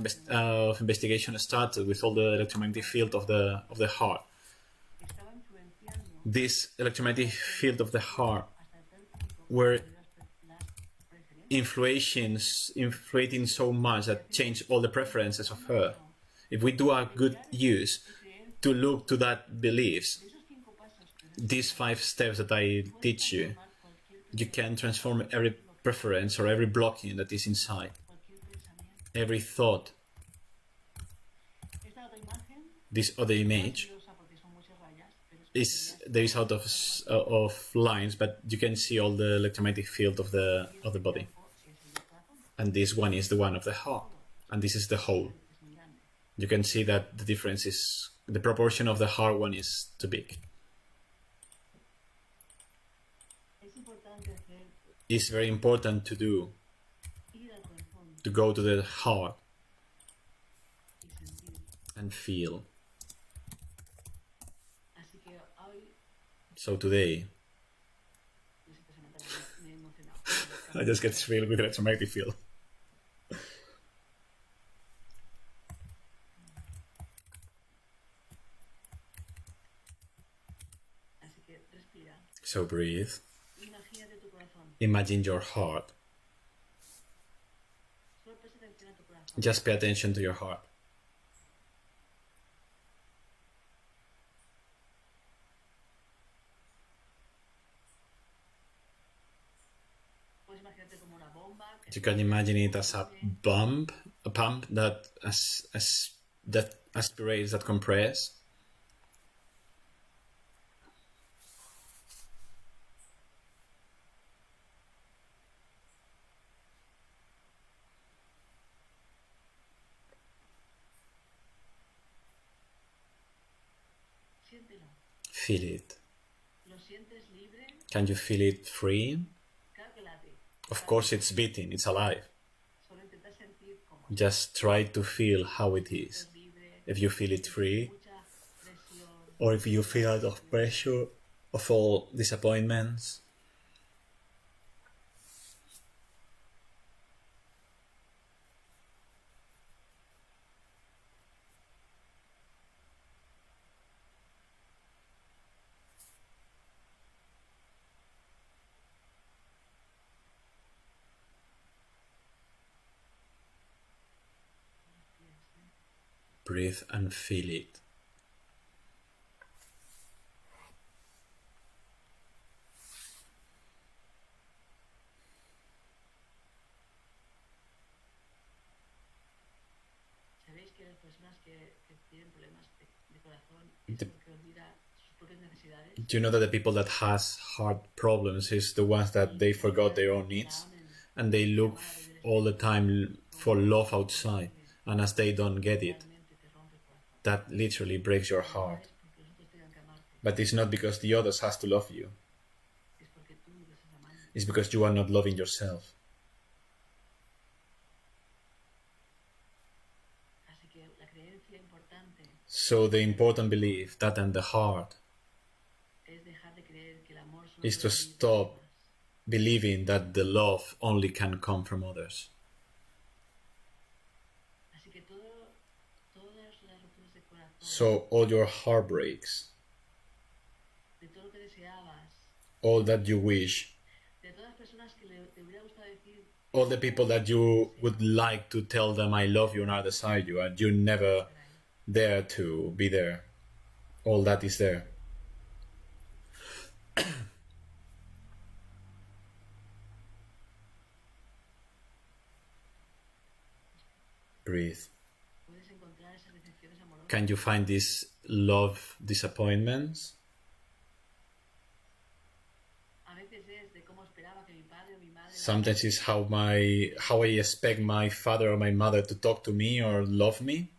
investigation started with all the electromagnetic field of the heart. This electromagnetic field of the heart were influencing so much that changed all the preferences of her. If we do a good use to look to that beliefs, these 5 steps that I teach you, you can transform every preference or every blocking that is inside, every thought. This other image there is out of lines, but you can see all the electromagnetic field of the body. And this one is the one of the heart, and this is the whole. You can see that the difference is, the proportion of the heart one is too big. It's very important to go to the heart and feel. So today, I just get thrilled with electromagnetic field. So breathe. Imagine your heart. Just pay attention to your heart. You can imagine it as a pump that that aspirates, that compresses. Feel it. Can you feel it free? Of course it's beating, it's alive. Just try to feel how it is. If you feel it free, or if you feel out of pressure, of all disappointments. Breathe and feel it. Do you know that the people that has heart problems is the ones that they forgot their own needs and they look all the time for love outside, and as they don't get it, that literally breaks your heart. But it's not because the others has to love you. It's because you are not loving yourself. So the important belief that in the heart is to stop believing that the love only can come from others. So all your heartbreaks, all that you wish, all the people that you would like to tell them I love you and are beside you, and you never dare to be there, all that is there. Breathe. Can you find these love disappointments? Sometimes it's how I expect my father or my mother to talk to me or love me.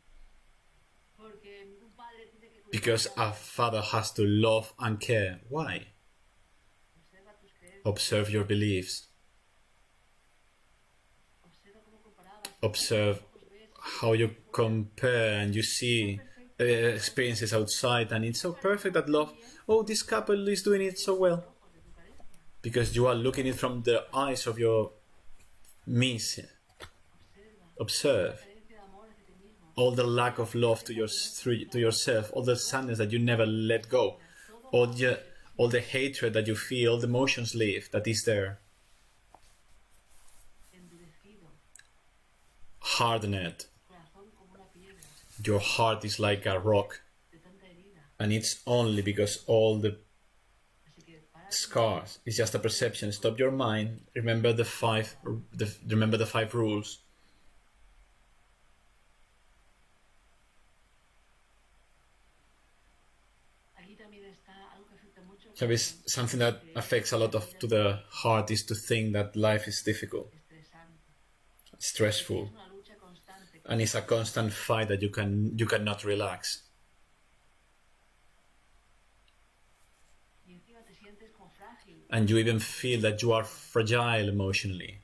Because a father has to love and care. Why? Observe your beliefs. Observe how you compare and you see experiences outside, and it's so perfect that love, oh, this couple is doing it so well. Because you are looking it from the eyes of your miss. Observe all the lack of love to yourself, all the sadness that you never let go, all the hatred that you feel, all the emotions live that is there. Hardened. Your heart is like a rock, and it's only because all the scars is just a perception. Stop your mind. Remember the five rules. So something that affects a lot to the heart is to think that life is difficult, stressful, and it's a constant fight that you cannot relax. And you even feel that you are fragile emotionally.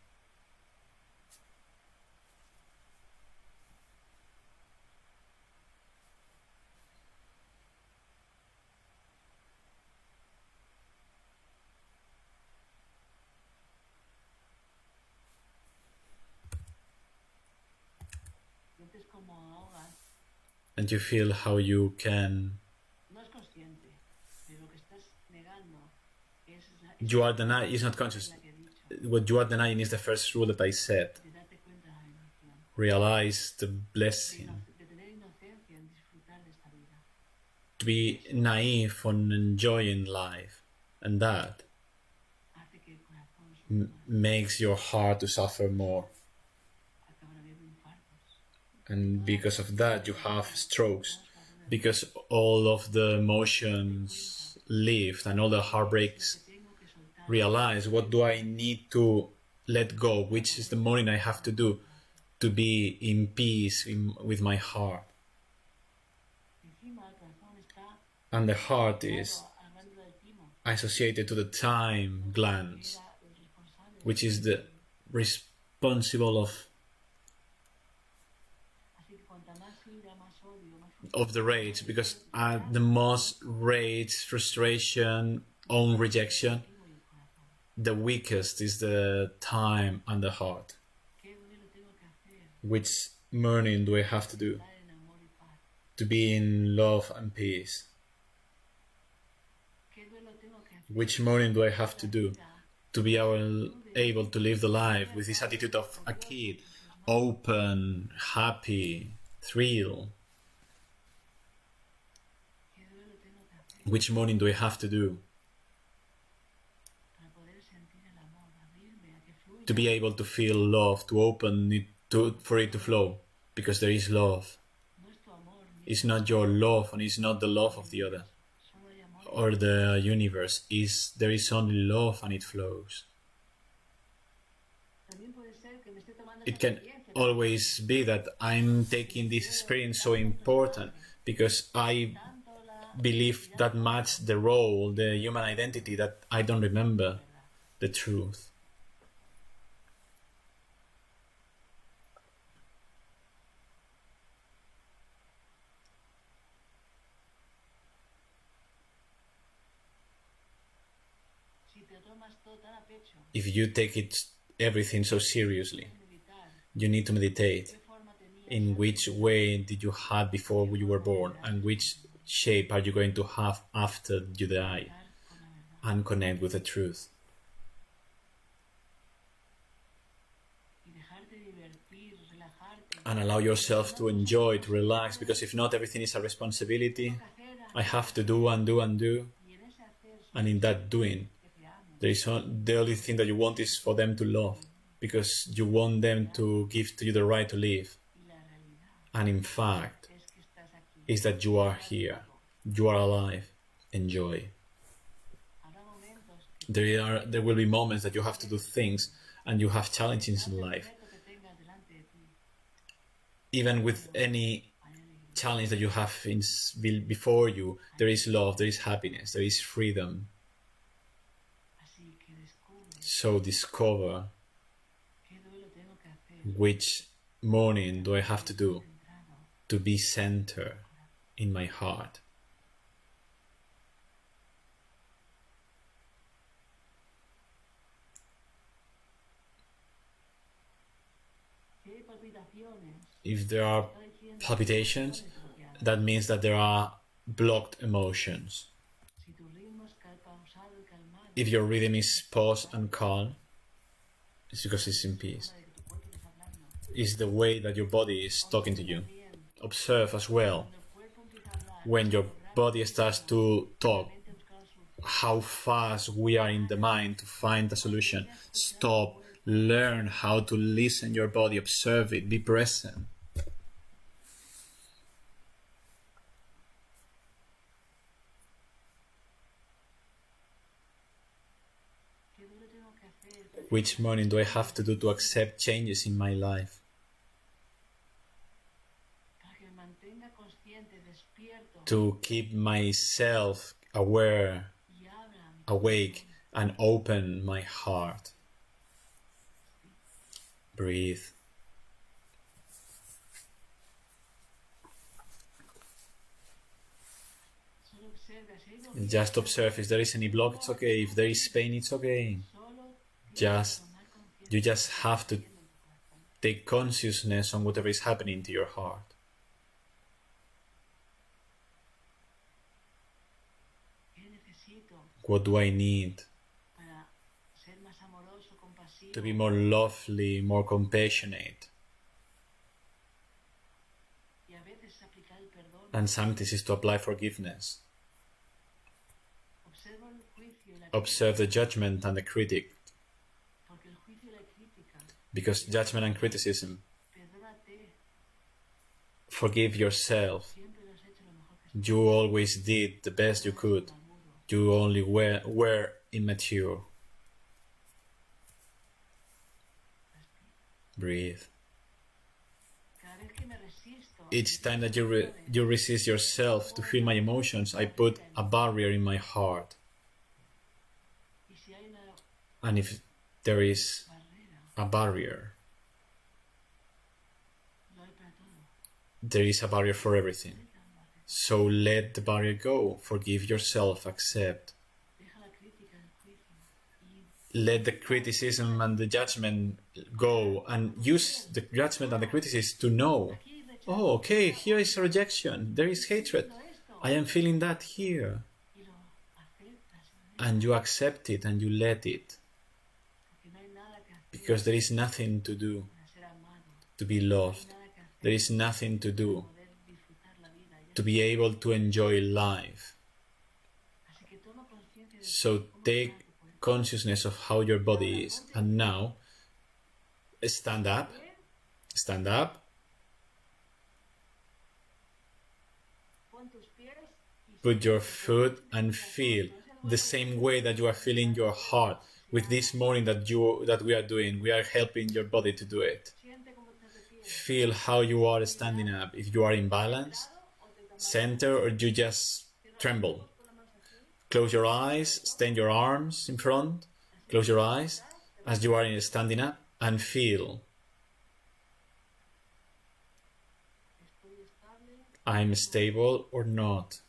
And you feel how you can... You are denying, it's not conscious. What you are denying is the first rule that I said. Realize the blessing. To be naive on enjoying life. And that makes your heart to suffer more. And because of that you have strokes, because all of the emotions lived and all the heartbreaks, realize what do I need to let go, which is the morning I have to do to be in peace with my heart. And the heart is associated to the thyme glands, which is the responsible of the rage, because the most rage, frustration, own rejection, the weakest is the thyme and the heart. Which morning do I have to do to be in love and peace? Which morning do I have to do to be able to live the life with this attitude of a kid, open, happy, thrill, Which morning do I have to do to be able to feel love, to open it, for it to flow? Because there is love. It's not your love, and it's not the love of the other or the universe. There is only love, and it flows. It can always be that I'm taking this experience so important because I believe that much the role, the human identity, that I don't remember the truth. If you take everything so seriously, you need to meditate. In which way did you have before you were born, and which shape are you going to have after you die, and connect with the truth. And allow yourself to enjoy, to relax, because if not, everything is a responsibility. I have to do and do and do. And in that doing, the only thing that you want is for them to love, because you want them to give to you the right to live. And in fact, is that you are here, you are alive. Enjoy. There will be moments that you have to do things and you have challenges in life. Even with any challenge that you have before you, there is love, there is happiness, there is freedom. So discover which morning do I have to do to be centered in my heart. If there are palpitations, that means that there are blocked emotions. If your rhythm is paused and calm, it's because it's in peace. It's the way that your body is talking to you. Observe as well, when your body starts to talk, how fast we are in the mind to find the solution. Stop, learn how to listen to your body, observe it, be present. Which morning do I have to do to accept changes in my life? To keep myself aware, awake, and open my heart. Breathe. Just observe. If there is any block, it's okay. If there is pain, it's okay. You just have to take consciousness on whatever is happening to your heart. What do I need to be more lovely, more compassionate? And sometimes is to apply forgiveness. Observe the judgment and the critic. Because judgment and criticism, forgive yourself. You always did the best you could. You only were immature. Breathe. Each time that you resist yourself to feel my emotions, I put a barrier in my heart. And if there is a barrier, there is a barrier for everything. So let the barrier go. Forgive yourself. Accept. Let the criticism and the judgment go, and use the judgment and the criticism to know, oh, okay, here is a rejection. There is hatred. I am feeling that here. And you accept it and you let it. Because there is nothing to do to be loved. There is nothing to do to be able to enjoy life. So take consciousness of how your body is, and now stand up, stand up, put your foot and feel the same way that you are feeling your heart. With this morning that we are doing, we are helping your body to do it. Feel how you are standing up. If you are in balance, center, or you just tremble. Close your eyes, extend your arms in front, close your eyes as you are standing up, and feel. I'm stable or not.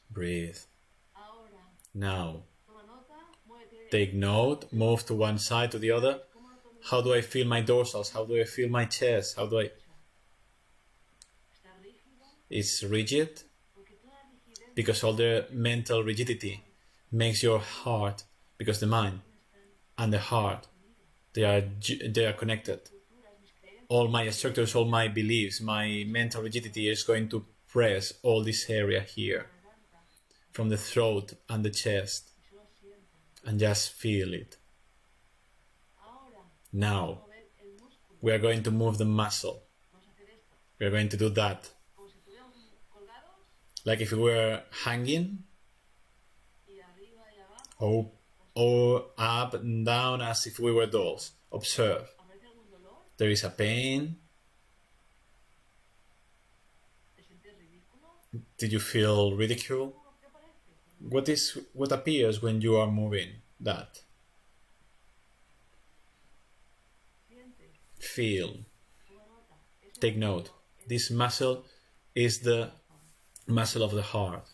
Breathe. Now, take note, move to one side to the other. How do I feel my dorsals? How do I feel my chest? How do I... It's rigid because all the mental rigidity makes your heart, because the mind and the heart, they are connected. All my structures, all my beliefs, my mental rigidity is going to press all this area here, from the throat and the chest, and just feel it. Now, we are going to move the muscle. We are going to do that. Like if we were hanging, or up and down as if we were dolls. Observe. There is a pain. Did you feel ridicule? What appears when you are moving that? Feel. Take note. This muscle is the muscle of the heart.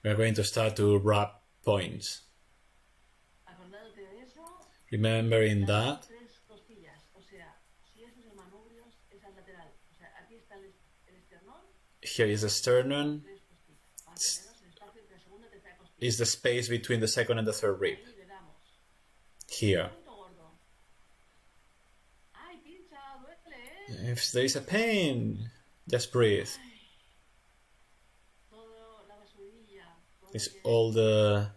We are going to start to rub points. Remembering that here is the sternum, is the space between the second and the third rib. Here. If there is a pain, just breathe. It's all the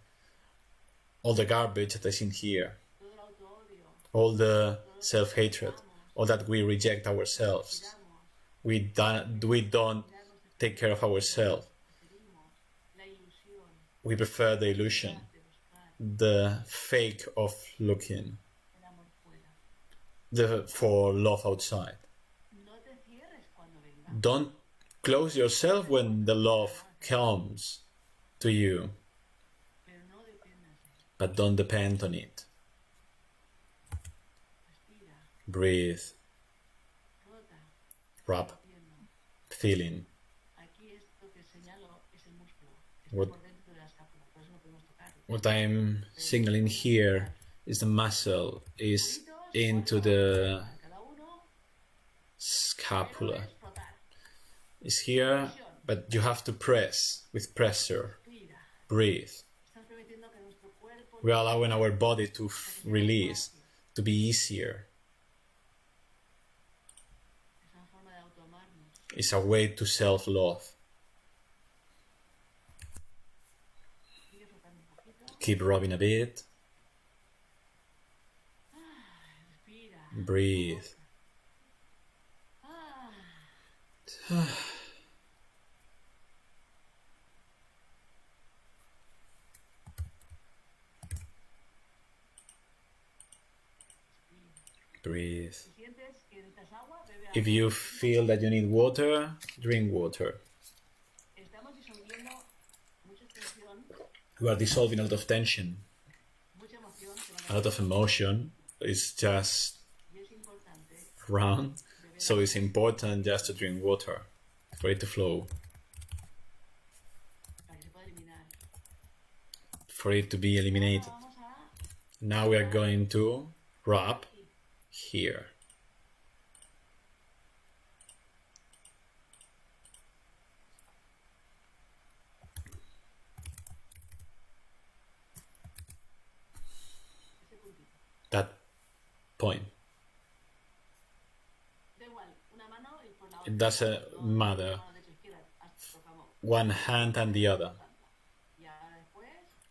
garbage that is in here, all the self-hatred, all that we reject ourselves. We don't take care of ourselves. We prefer the illusion, the fake of looking, for love outside. Don't close yourself when the love comes to you, but don't depend on it. Breathe. Rub. Feeling. What I'm signaling here is the muscle is into the scapula. It's here, but you have to press with pressure. Breathe. We are allowing our body to release, to be easier. It's a way to self-love. Keep rubbing a bit. Breathe. Breathe. If you feel that you need water, drink water. You are dissolving a lot of tension, a lot of emotion. It's just around, so it's important just to drink water for it to flow, for it to be eliminated. Now we are going to rub here. point. It doesn't matter. One hand and the other.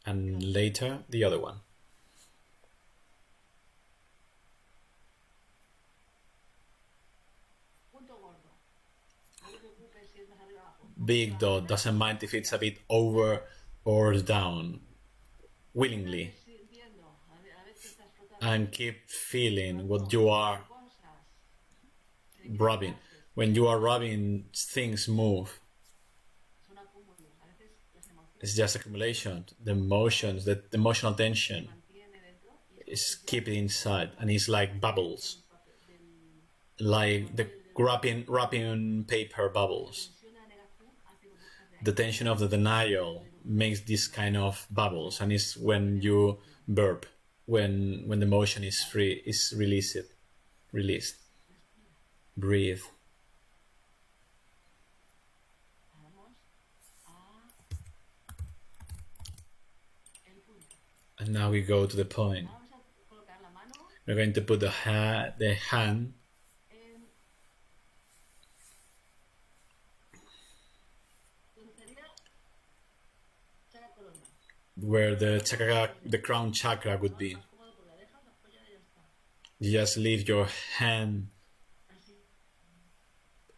And later the other one. Big dot, doesn't mind if it's a bit over or down. Willingly. And keep feeling what you are rubbing. When you are rubbing, things move. It's just accumulation. The emotions, the emotional tension is kept inside, and it's like bubbles, like the wrapping paper bubbles. The tension of the denial makes this kind of bubbles, and it's when you burp, when the emotion is free, is released. Breathe. And now we go to the point. We're going to put the hand where the crown chakra would be. You just leave your hand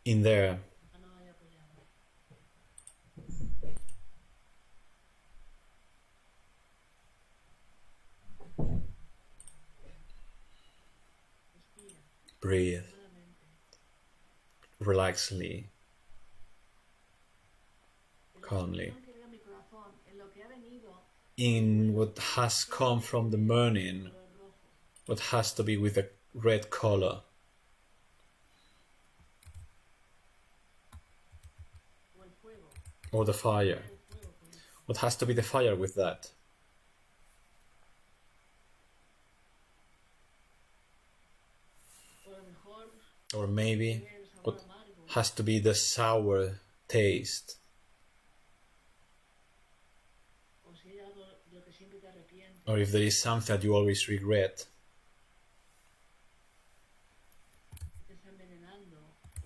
in there. Breathe relaxedly, calmly. In what has come from the morning, what has to be with a red color. Or the fire. What has to be the fire with that? Or maybe what has to be the sour taste. Or if there is something that you always regret,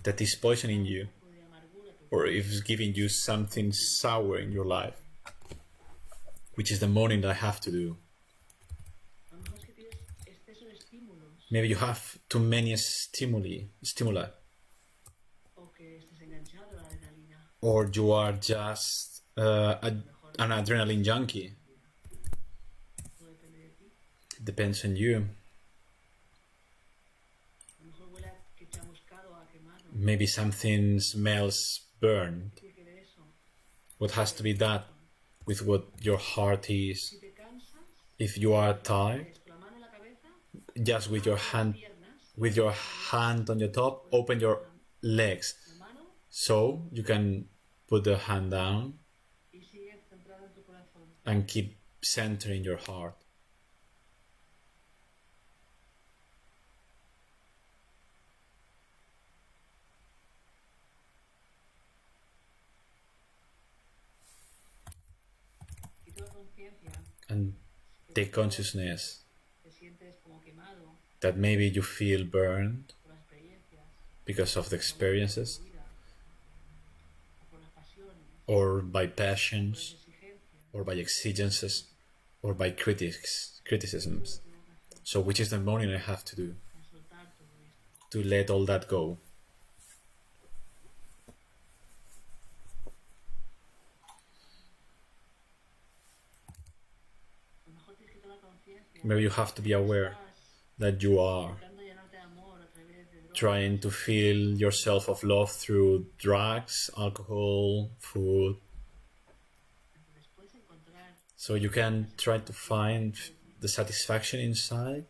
that is poisoning you, or if it's giving you something sour in your life, which is the morning that I have to do. Maybe you have too many stimuli, or you are just an adrenaline junkie. Depends on you. Maybe something smells burned. What has to be that with what your heart is? If you are tired, just with your hand on your top, open your legs so you can put the hand down and keep centering your heart. And take consciousness that maybe you feel burned because of the experiences, or by passions, or by exigences, or by criticisms. So which is the morning I have to do to let all that go? Maybe you have to be aware that you are trying to fill yourself of love through drugs, alcohol, food. So you can try to find the satisfaction inside.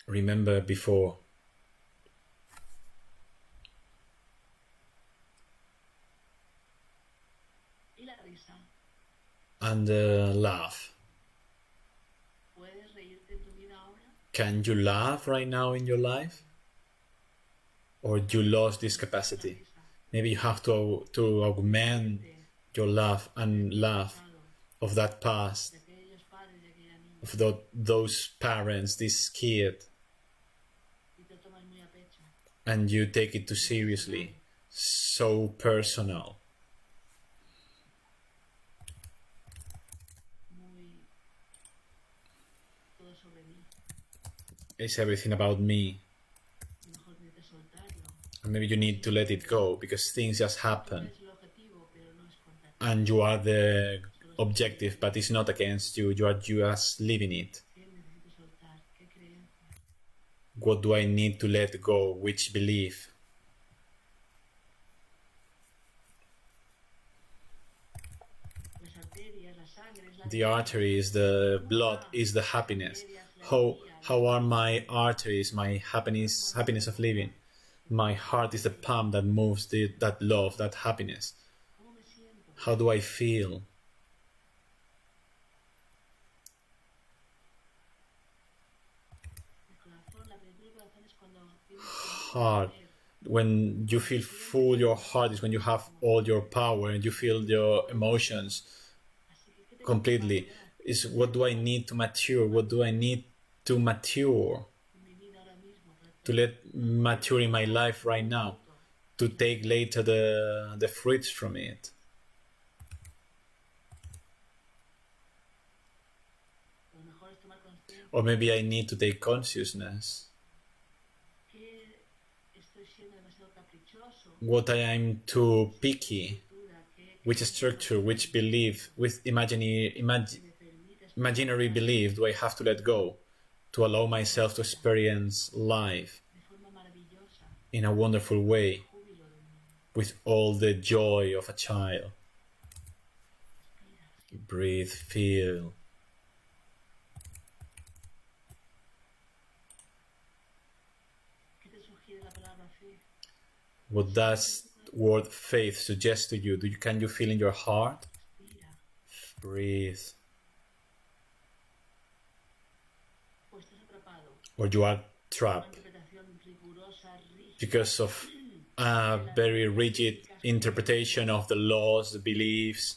Remember before. And laugh. Can you laugh right now in your life? Or you lost this capacity? Maybe you have to augment your laugh and laugh of that past, of those parents, this kid, and you take it too seriously, so personal. It's everything about me. And maybe you need to let it go because things just happen. And you are the objective, but it's not against you. You are just living it. What do I need to let go? Which belief? The artery is the blood, is the happiness. How are my arteries, my happiness of living? My heart is the pump that moves that love, that happiness. How do I feel? Heart. When you feel full, your heart is when you have all your power and you feel your emotions completely. Is what do I need to mature? What do I need to mature? To let mature in my life right now, to take later the fruits from it. Or maybe I need to take consciousness. What I am too picky, which structure, which belief, with imaginary belief do I have to let go to allow myself to experience life in a wonderful way with all the joy of a child. Breathe, feel. What does word faith suggest to you? Can you feel in your heart? Breathe. Or you are trapped because of a very rigid interpretation of the laws, the beliefs.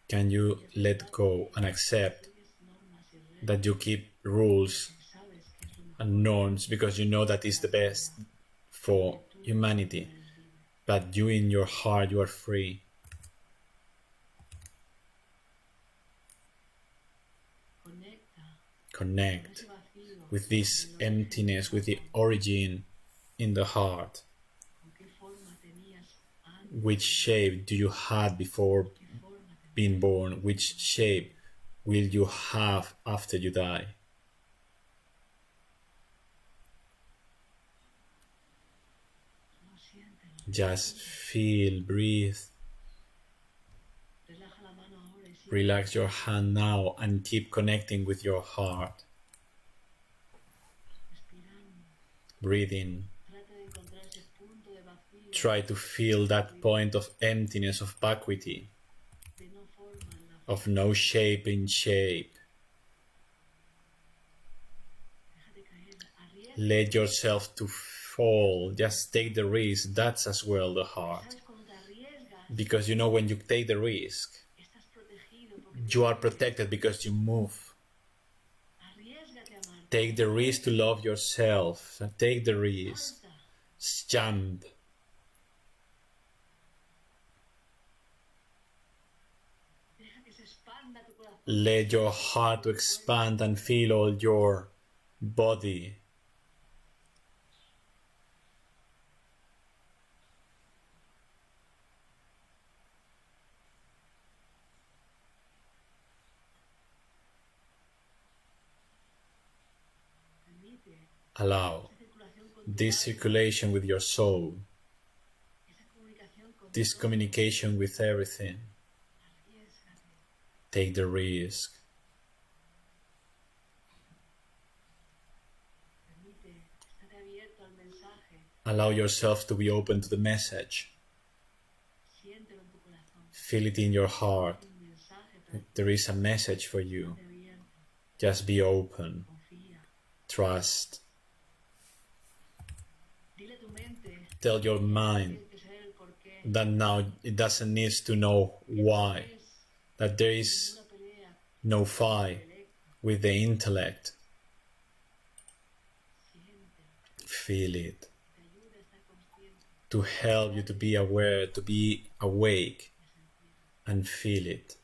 Can you let go and accept that you keep rules and norms because you know that is the best for humanity, but you in your heart, you are free? Connect with this emptiness, with the origin in the heart. Which shape do you have before being born? Which shape will you have after you die? Just feel, breathe. Relax your hand now and keep connecting with your heart. Breathing. Try to feel that point of emptiness, of vacuity, of no shape in shape. Let yourself to fall. Just take the risk. That's as well the heart. Because you know when you take the risk, you are protected because you move. Take the risk to love yourself. Take the risk. Jump. Let your heart to expand and feel all your body. Allow this circulation with your soul, this communication with everything. Take the risk. Allow yourself to be open to the message. Feel it in your heart. There is a message for you. Just be open. Trust. Tell your mind that now it doesn't need to know why, that there is no fight with the intellect. Feel it. To help you to be aware, to be awake, and feel it.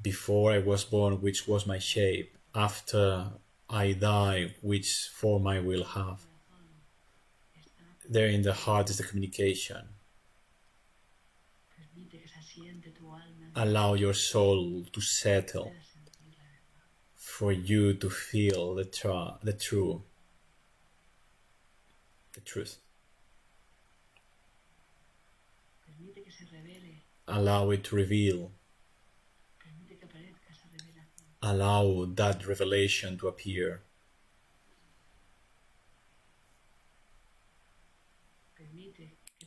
Before I was born, which was my shape? After I die, which form I will have? There in the heart is the communication. Allow your soul to settle for you to feel the truth. Allow it to reveal. Allow that revelation to appear.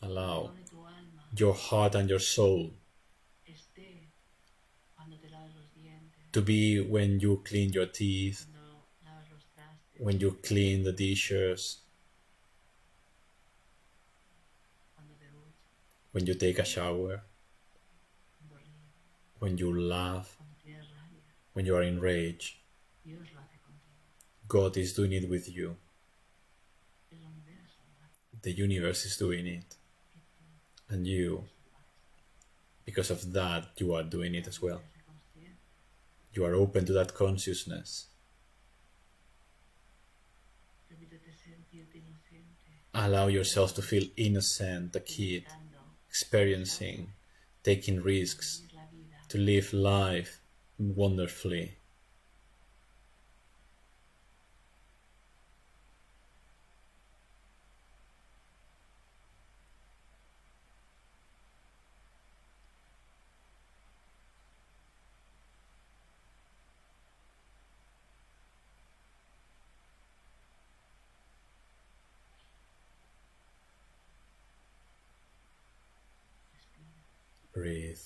Allow your heart and your soul to be when you clean your teeth, when you clean the dishes, when you take a shower, when you laugh, when you are in rage. God is doing it with you. The universe is doing it. And you, because of that, you are doing it as well. You are open to that consciousness. Allow yourself to feel innocent, a kid, experiencing, taking risks, to live life wonderfully. Breathe.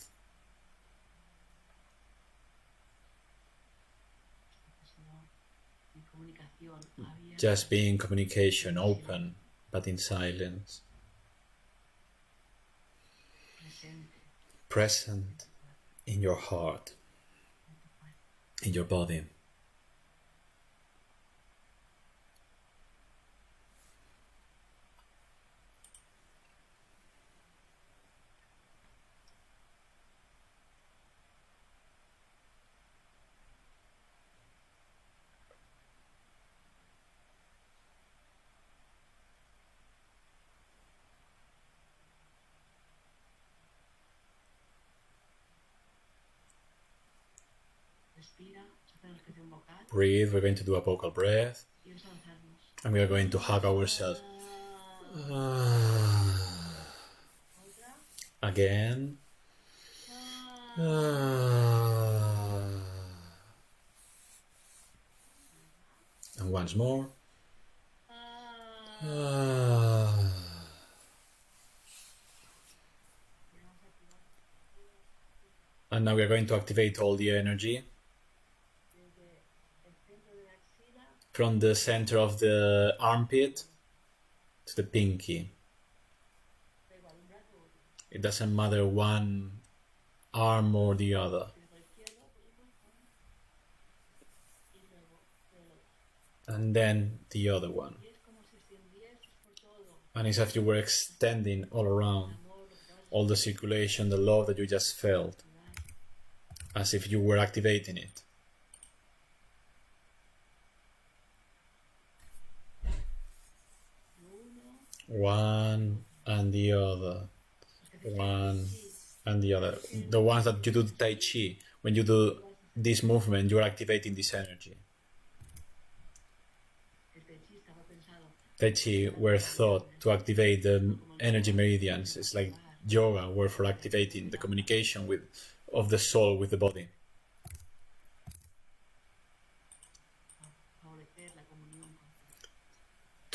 Just be in communication, open, but in silence. Present in your heart, in your body. Breathe, we're going to do a vocal breath, and we are going to hug ourselves. Again. And once more. And now we are going to activate all the energy from the center of the armpit to the pinky. It doesn't matter one arm or the other. And then the other one. And it's as if you were extending all around, all the circulation, the love that you just felt, as if you were activating it. One and the other. One and the other. The ones that you do the Tai Chi, when you do this movement, you're activating this energy. Tai Chi were thought to activate the energy meridians. It's like yoga were for activating the communication of the soul with the body.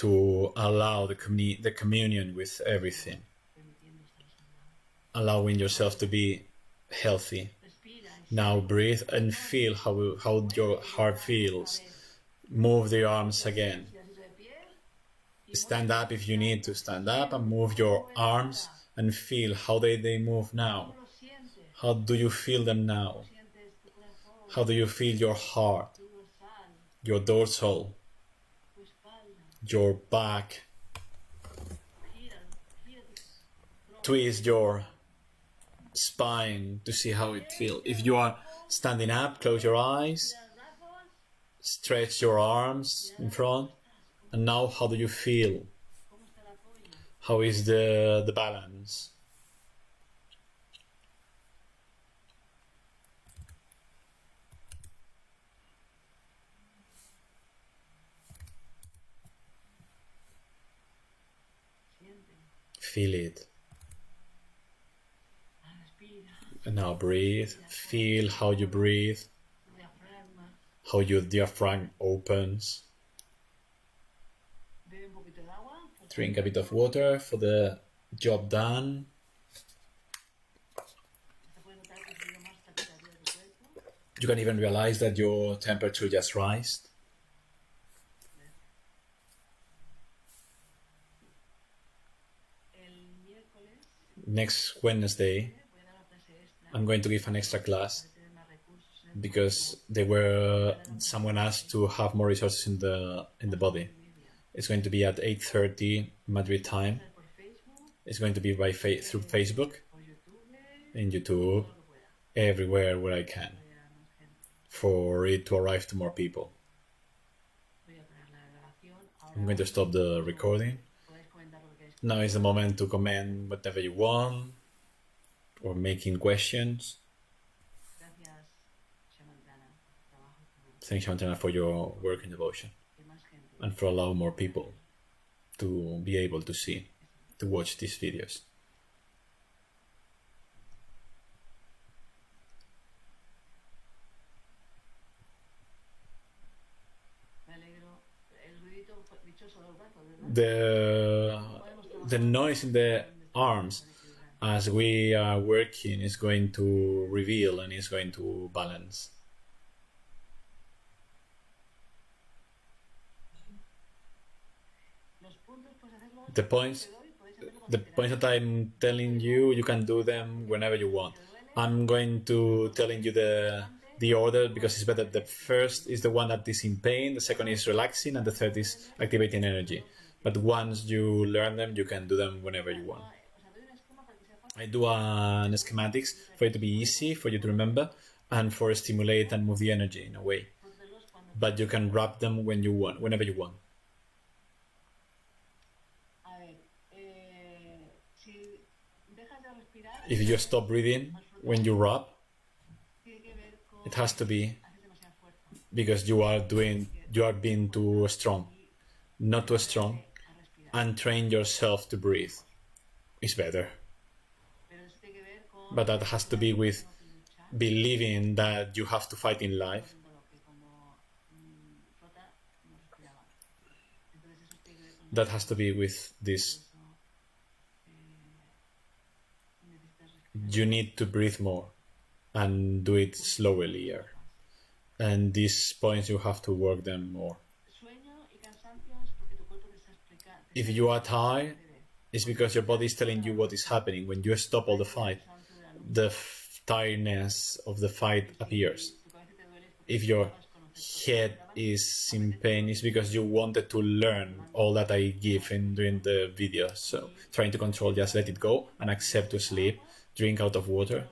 To allow the communion with everything. Allowing yourself to be healthy. Now breathe and feel how your heart feels. Move the arms again. stand up if you need to stand up, and move your arms and feel how they move now. How do you feel them now? How do you feel your heart, your dorsal, your back? Twist your spine to see how it feels. If you are standing up, close your eyes, stretch your arms in front, and now how do you feel? How is the balance? Feel it. And now breathe. Feel how you breathe. How your diaphragm opens. Drink a bit of water for the job done. You can even realize that your temperature just rised. Next Wednesday, I'm going to give an extra class because someone asked to have more resources in the body. It's going to be at 8:30 Madrid time. It's going to be through Facebook, in YouTube, everywhere where I can, for it to arrive to more people. I'm going to stop the recording. Now is the moment to comment whatever you want or making questions. Thanks, Shantana, for your work and devotion, and for allowing more people to be able to see, to watch these videos. The noise in the arms as we are working is going to reveal and is going to balance. The points that I'm telling you, you can do them whenever you want. I'm going to telling you the order because it's better. The first is the one that is in pain, the second is relaxing, and the third is activating energy. But once you learn them, you can do them whenever you want. I do an schematics for it to be easy for you to remember and for stimulate and move the energy in a way. But you can wrap them when you want, whenever you want. If you stop breathing when you wrap, it has to be because you are being too strong. Not too strong, and train yourself to breathe. It's better. But that has to be with believing that you have to fight in life. That has to be with this. You need to breathe more and do it slowly. And these points you have to work them more. If you are tired, it's because your body is telling you what is happening. When you stop all the fight, the tiredness of the fight appears. If your head is in pain, it's because you wanted to learn all that I give during the video. So trying to control, just let it go and accept to sleep, drink out of water,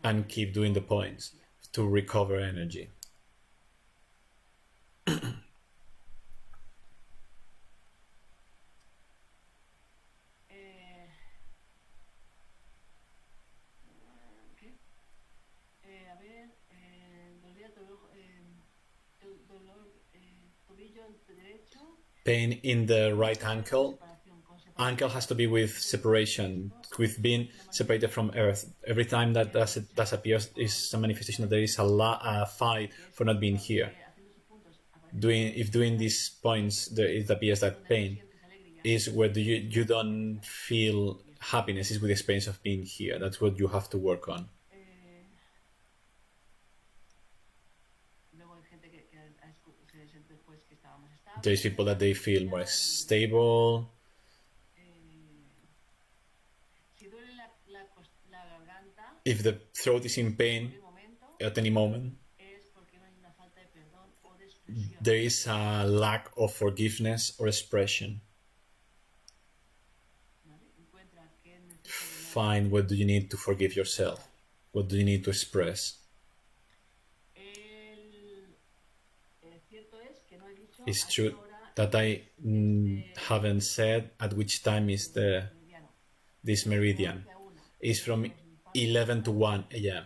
and keep doing the points to recover energy. Pain in the right ankle. Ankle has to be with separation, with being separated from earth. Every time that appears is a manifestation that there is a fight for not being here. If doing these points, it appears that pain is where you don't feel happiness, is with the experience of being here. That's what you have to work on. There's people that they feel more stable. If the throat is in pain at any moment, there is a lack of forgiveness or expression. Find what do you need to forgive yourself. What do you need to express? It's true that I haven't said at which time is this meridian. It's from 11 to 1 a.m.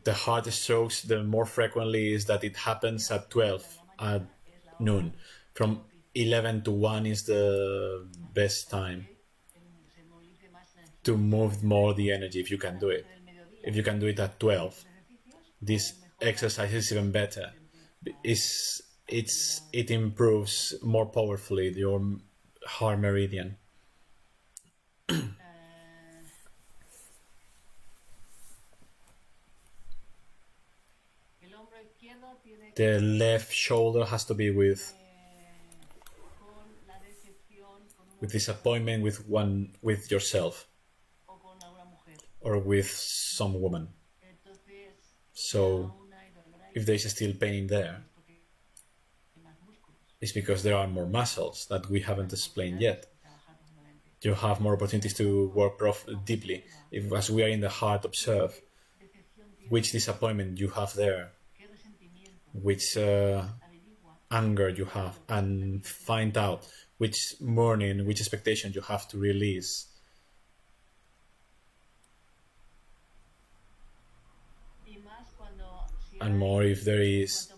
The heart strokes, the more frequently is that it happens at 12 at noon. From 11 to 1 is the best time to move more the energy if you can do it. If you can do it at 12, this exercise is even better. It improves more powerfully your heart meridian. The left shoulder has to be with disappointment with yourself or with some woman. So if there's still pain in there, it's because there are more muscles that we haven't explained yet. You have more opportunities to work deeply. As we are in the heart, observe which disappointment you have there, which anger you have, and find out which mourning, which expectation you have to release. And more if there is,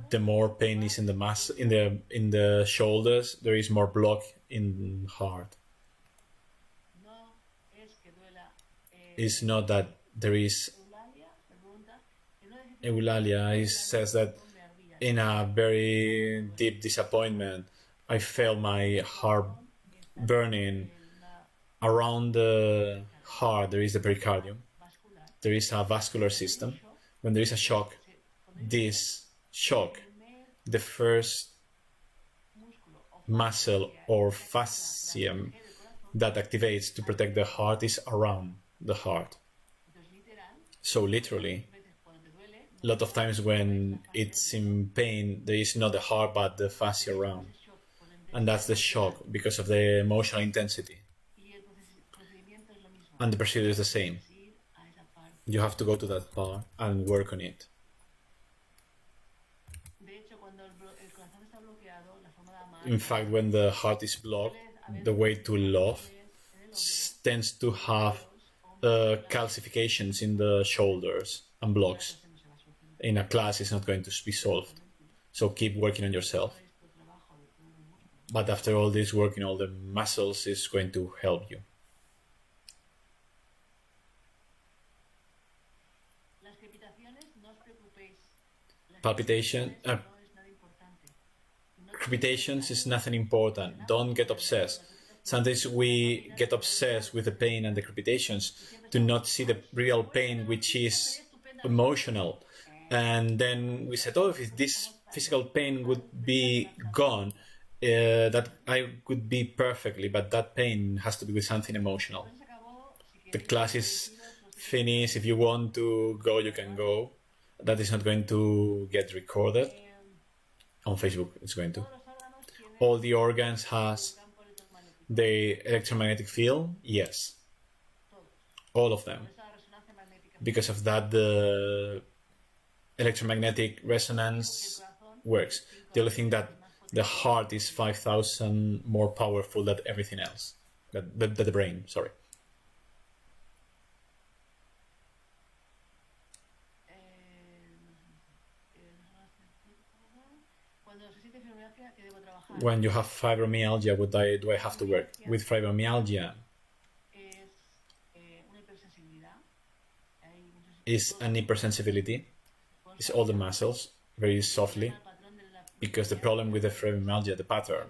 the more pain is in the shoulders, there is more block in the heart. It's not that there is Eulalia. It says that in a very deep disappointment, I felt my heart burning. Around the heart there is the pericardium. There is a vascular system. When there is a shock, this shock, the first muscle or fascium that activates to protect the heart is around the heart. So literally, a lot of times when it's in pain, there is not the heart but the fascia around. And that's the shock because of the emotional intensity. And the procedure is the same. You have to go to that part and work on it. In fact, when the heart is blocked, the way to love tends to have calcifications in the shoulders and blocks. In a class, it's not going to be solved. So keep working on yourself. But after all this, working all the muscles is going to help you. Palpitation, crepitations is nothing important. Don't get obsessed. Sometimes we get obsessed with the pain and the crepitations to not see the real pain, which is emotional. And then we said, oh, if this physical pain would be gone, that I could be perfectly, but that pain has to be with something emotional. The class is finished. If you want to go, you can go. That is not going to get recorded on Facebook. It's going to. All the organs has the electromagnetic field. Yes, all of them. Because of that, the electromagnetic resonance works. The only thing that the heart is 5,000 more powerful than everything else. The brain, sorry. When you have fibromyalgia, what do I have to work? With fibromyalgia, is an hypersensibility. It's all the muscles, very softly. Because the problem with the fibromyalgia, the pattern,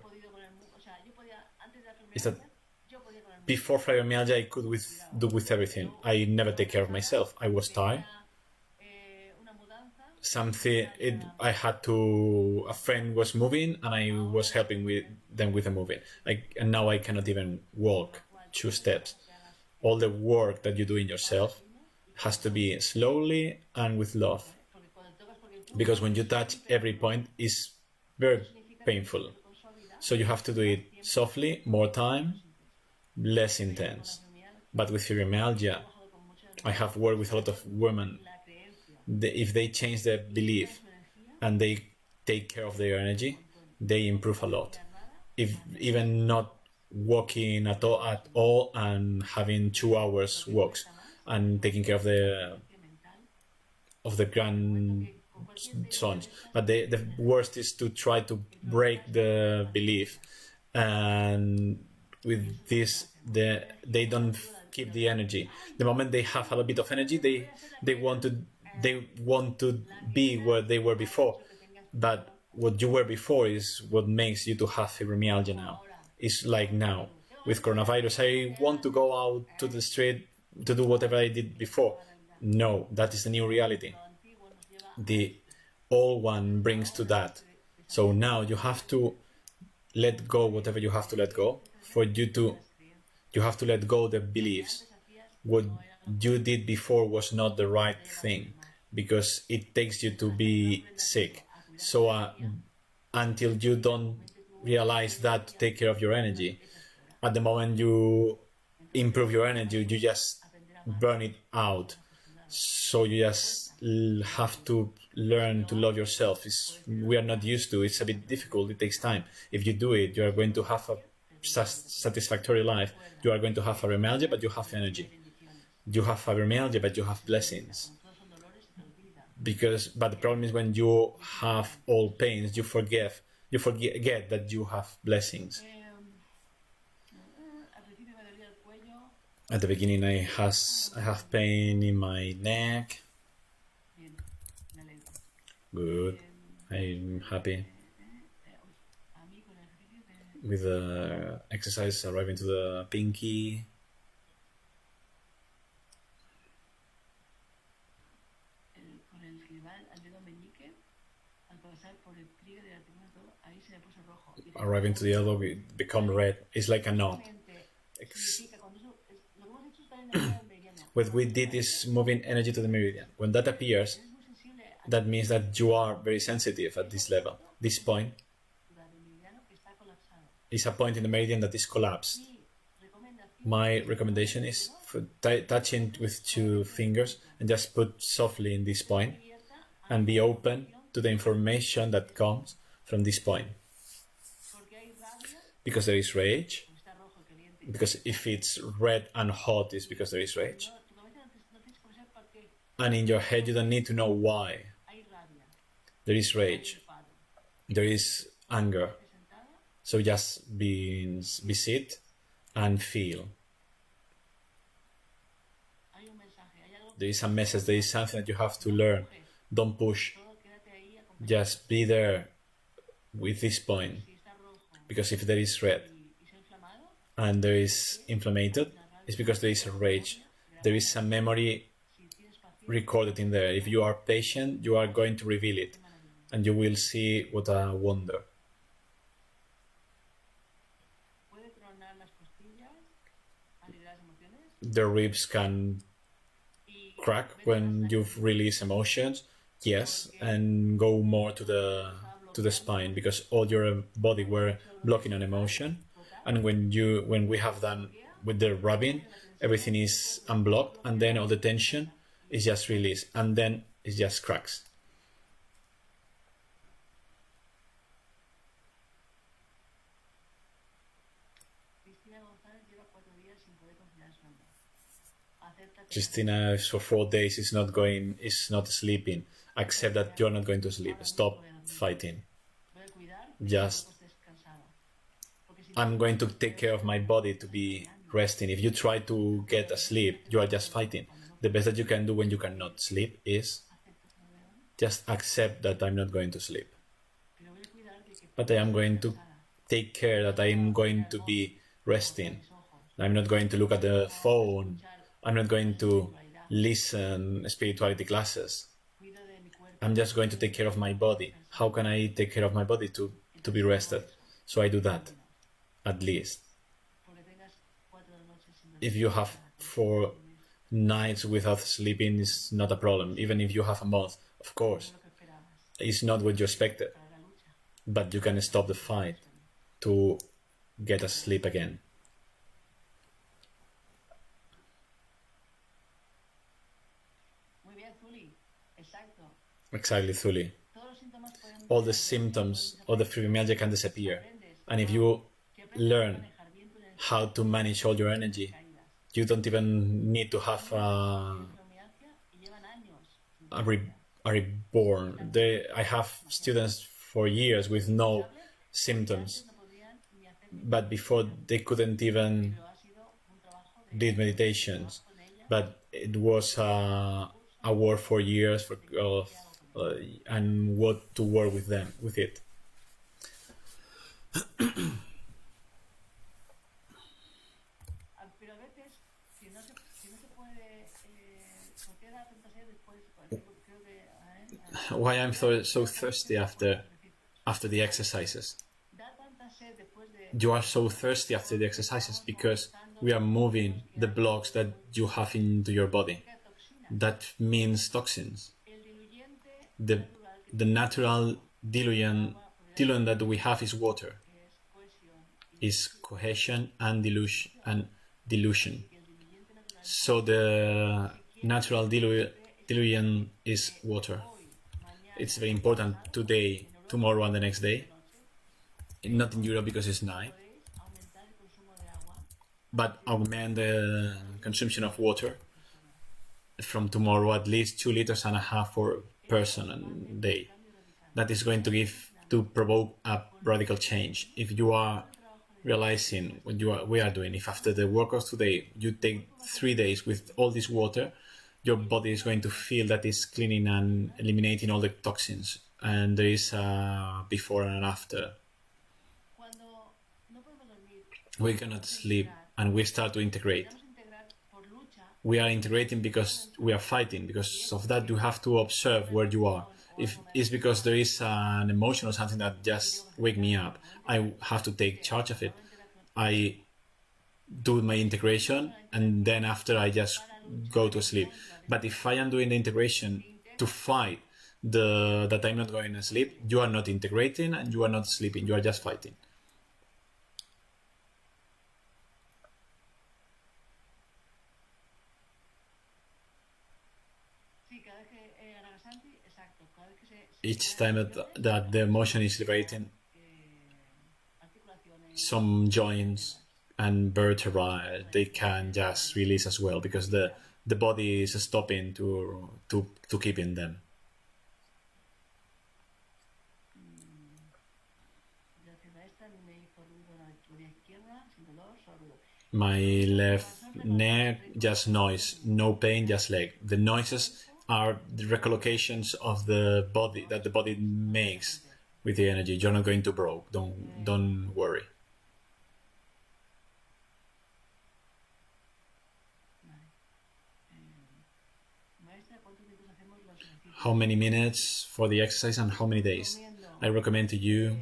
is that before fibromyalgia, I could do with everything. I never take care of myself. I was tired. something. I had to. A friend was moving, and I was helping with them with the moving. And now I cannot even walk 2 steps. All the work that you do in yourself has to be slowly and with love, because when you touch every point, is very painful. So you have to do it softly, more time, less intense. But with fibromyalgia, I have worked with a lot of women. If they change their belief and they take care of their energy, they improve a lot. If even not walking at all and having 2 hours walks and taking care of the grandsons. But the worst is to try to break the belief, and with this, they don't keep the energy. The moment they have a little bit of energy, they want to be where they were before. But what you were before is what makes you to have fibromyalgia now. It's like now with coronavirus, I want to go out to the street to do whatever I did before. No, that is the new reality. The old one brings to that. So now you have to let go whatever you have to let go. You have to let go the beliefs. What you did before was not the right thing, because it takes you to be sick. So until you don't realize that, to take care of your energy, at the moment you improve your energy, you just burn it out. So you just have to learn to love yourself. We are not used to. It's a bit difficult. It takes time. If you do it, you are going to have a satisfactory life. You are going to have fibromyalgia, but you have energy. You have fibromyalgia, but you have blessings. But the problem is, when you have all pains, you forget that you have blessings. At the beginning, I have pain in my neck. Good. I'm happy with the exercise arriving to the pinky. Arriving to the elbow, we become red. It's like a knot. What we did is moving energy to the meridian. When that appears, that means that you are very sensitive at this level. This point is a point in the meridian that is collapsed. My recommendation is for touching with 2 fingers and just put softly in this point and be open to the information that comes from this point. Because there is rage. Because if it's red and hot, it's because there is rage. And in your head, you don't need to know why. There is rage. There is anger. So just be sit and feel. There is a message. There is something that you have to learn. Don't push. Just be there with this point. Because if there is red and there is inflamed, it's because there is a rage. There is a memory recorded in there. If you are patient, you are going to reveal it, and you will see what a wonder. The ribs can crack when you release emotions, yes, and go more to the spine, because all your body were blocking an emotion, and when we have done with the rubbing, everything is unblocked, and then all the tension is just released, and then it just cracks. Cristina, for 4 days is not sleeping. Accept that you're not going to sleep. Stop fighting. Just, I'm going to take care of my body to be resting. If you try to get asleep, you are just fighting. The best that you can do when you cannot sleep is just accept that I'm not going to sleep. But I am going to take care that I am going to be resting. I'm not going to look at the phone. I'm not going to listen spirituality classes. I'm just going to take care of my body. How can I take care of my body to be rested? So I do that, at least. If you have 4 nights without sleeping, it's not a problem. Even if you have a month, of course, it's not what you expected. But you can stop the fight to get a sleep again. Exactly, Thuli. All the symptoms of the fibromyalgia can disappear. And if you learn how to manage all your energy, you don't even need to have a reborn. I have students for years with no symptoms, but before they couldn't even did meditations. But it was a work for years and what to work with them with it. Why I'm so thirsty after the exercises? You are so thirsty after the exercises because we are moving the blocks that you have into your body. That means toxins. The natural diluent that we have is water. Is cohesion and dilution. So the natural diluent is water. It's very important today, tomorrow, and the next day. Not in Europe because it's night, but augment the consumption of water from tomorrow at least 2.5 liters for person a day. That is going to provoke a radical change. If you are realizing what we are doing, if after the workouts today you take 3 days with all this water, your body is going to feel that it's cleaning and eliminating all the toxins, and there is a before and after. We cannot sleep and we start to integrate. We are integrating because we are fighting. Because of that, you have to observe where you are. If it's because there is an emotion or something that just wake me up, I have to take charge of it. I do my integration and then after I just go to sleep. But if I am doing the integration to fight that I'm not going to sleep, you are not integrating and you are not sleeping. You are just fighting. Each time that the emotion is liberating, some joints and vertebrae, they can just release as well because the body is stopping to keep in them. My left neck, just noise, no pain, just leg. The noises are the recollocations of the body that the body makes with the energy. You're not going to broke. Don't worry. How many minutes for the exercise and how many days? I recommend to you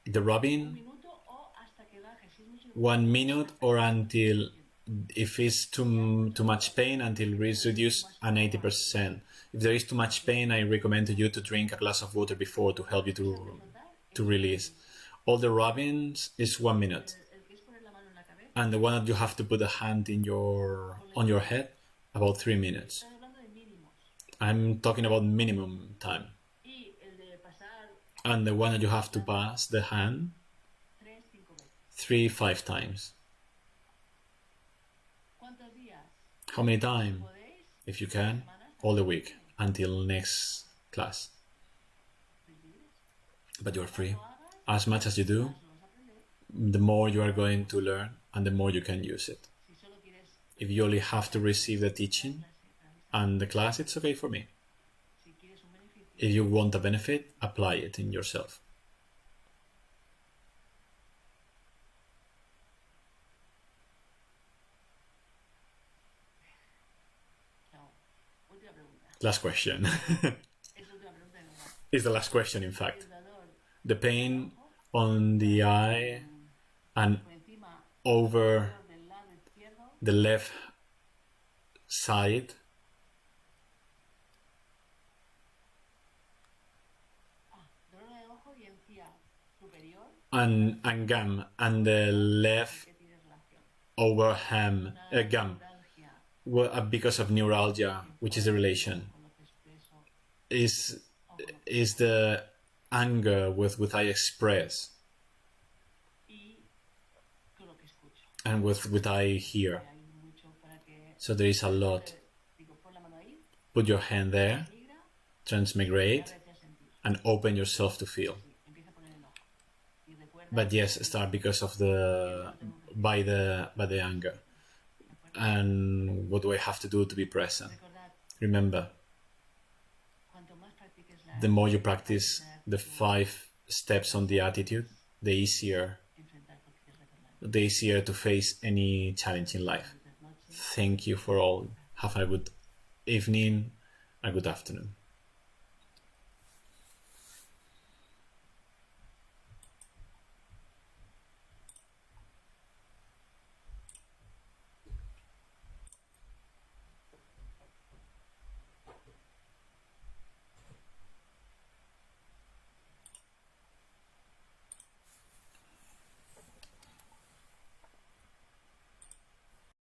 the rubbing 1 minute or until, if it's too much pain, until it's reduced an 80%. If there is too much pain, I recommend to you to drink a glass of water before to help you to release. All the rubbings is 1 minute. And the one that you have to put a hand on your head, about 3 minutes. I'm talking about minimum time. And the one that you have to pass the hand 3-5 times. How many times? If you can, all the week until next class. But you're free. As much as you do, the more you are going to learn and the more you can use it. If you only have to receive the teaching and the class, it's okay for me. If you want a benefit, apply it in yourself. Last question. It's the last question, in fact. The pain on the eye and over the left side and gum and the left over gum because of neuralgia, which is the relation, is the anger with I express and with I hear. So there is a lot. Put your hand there, transmigrate, and open yourself to feel. But yes, start because of by the anger. And what do I have to do to be present? Remember, the more you practice the 5 steps on the attitude, the easier to face any challenge in life. Thank you for all. Have a good evening, a good afternoon.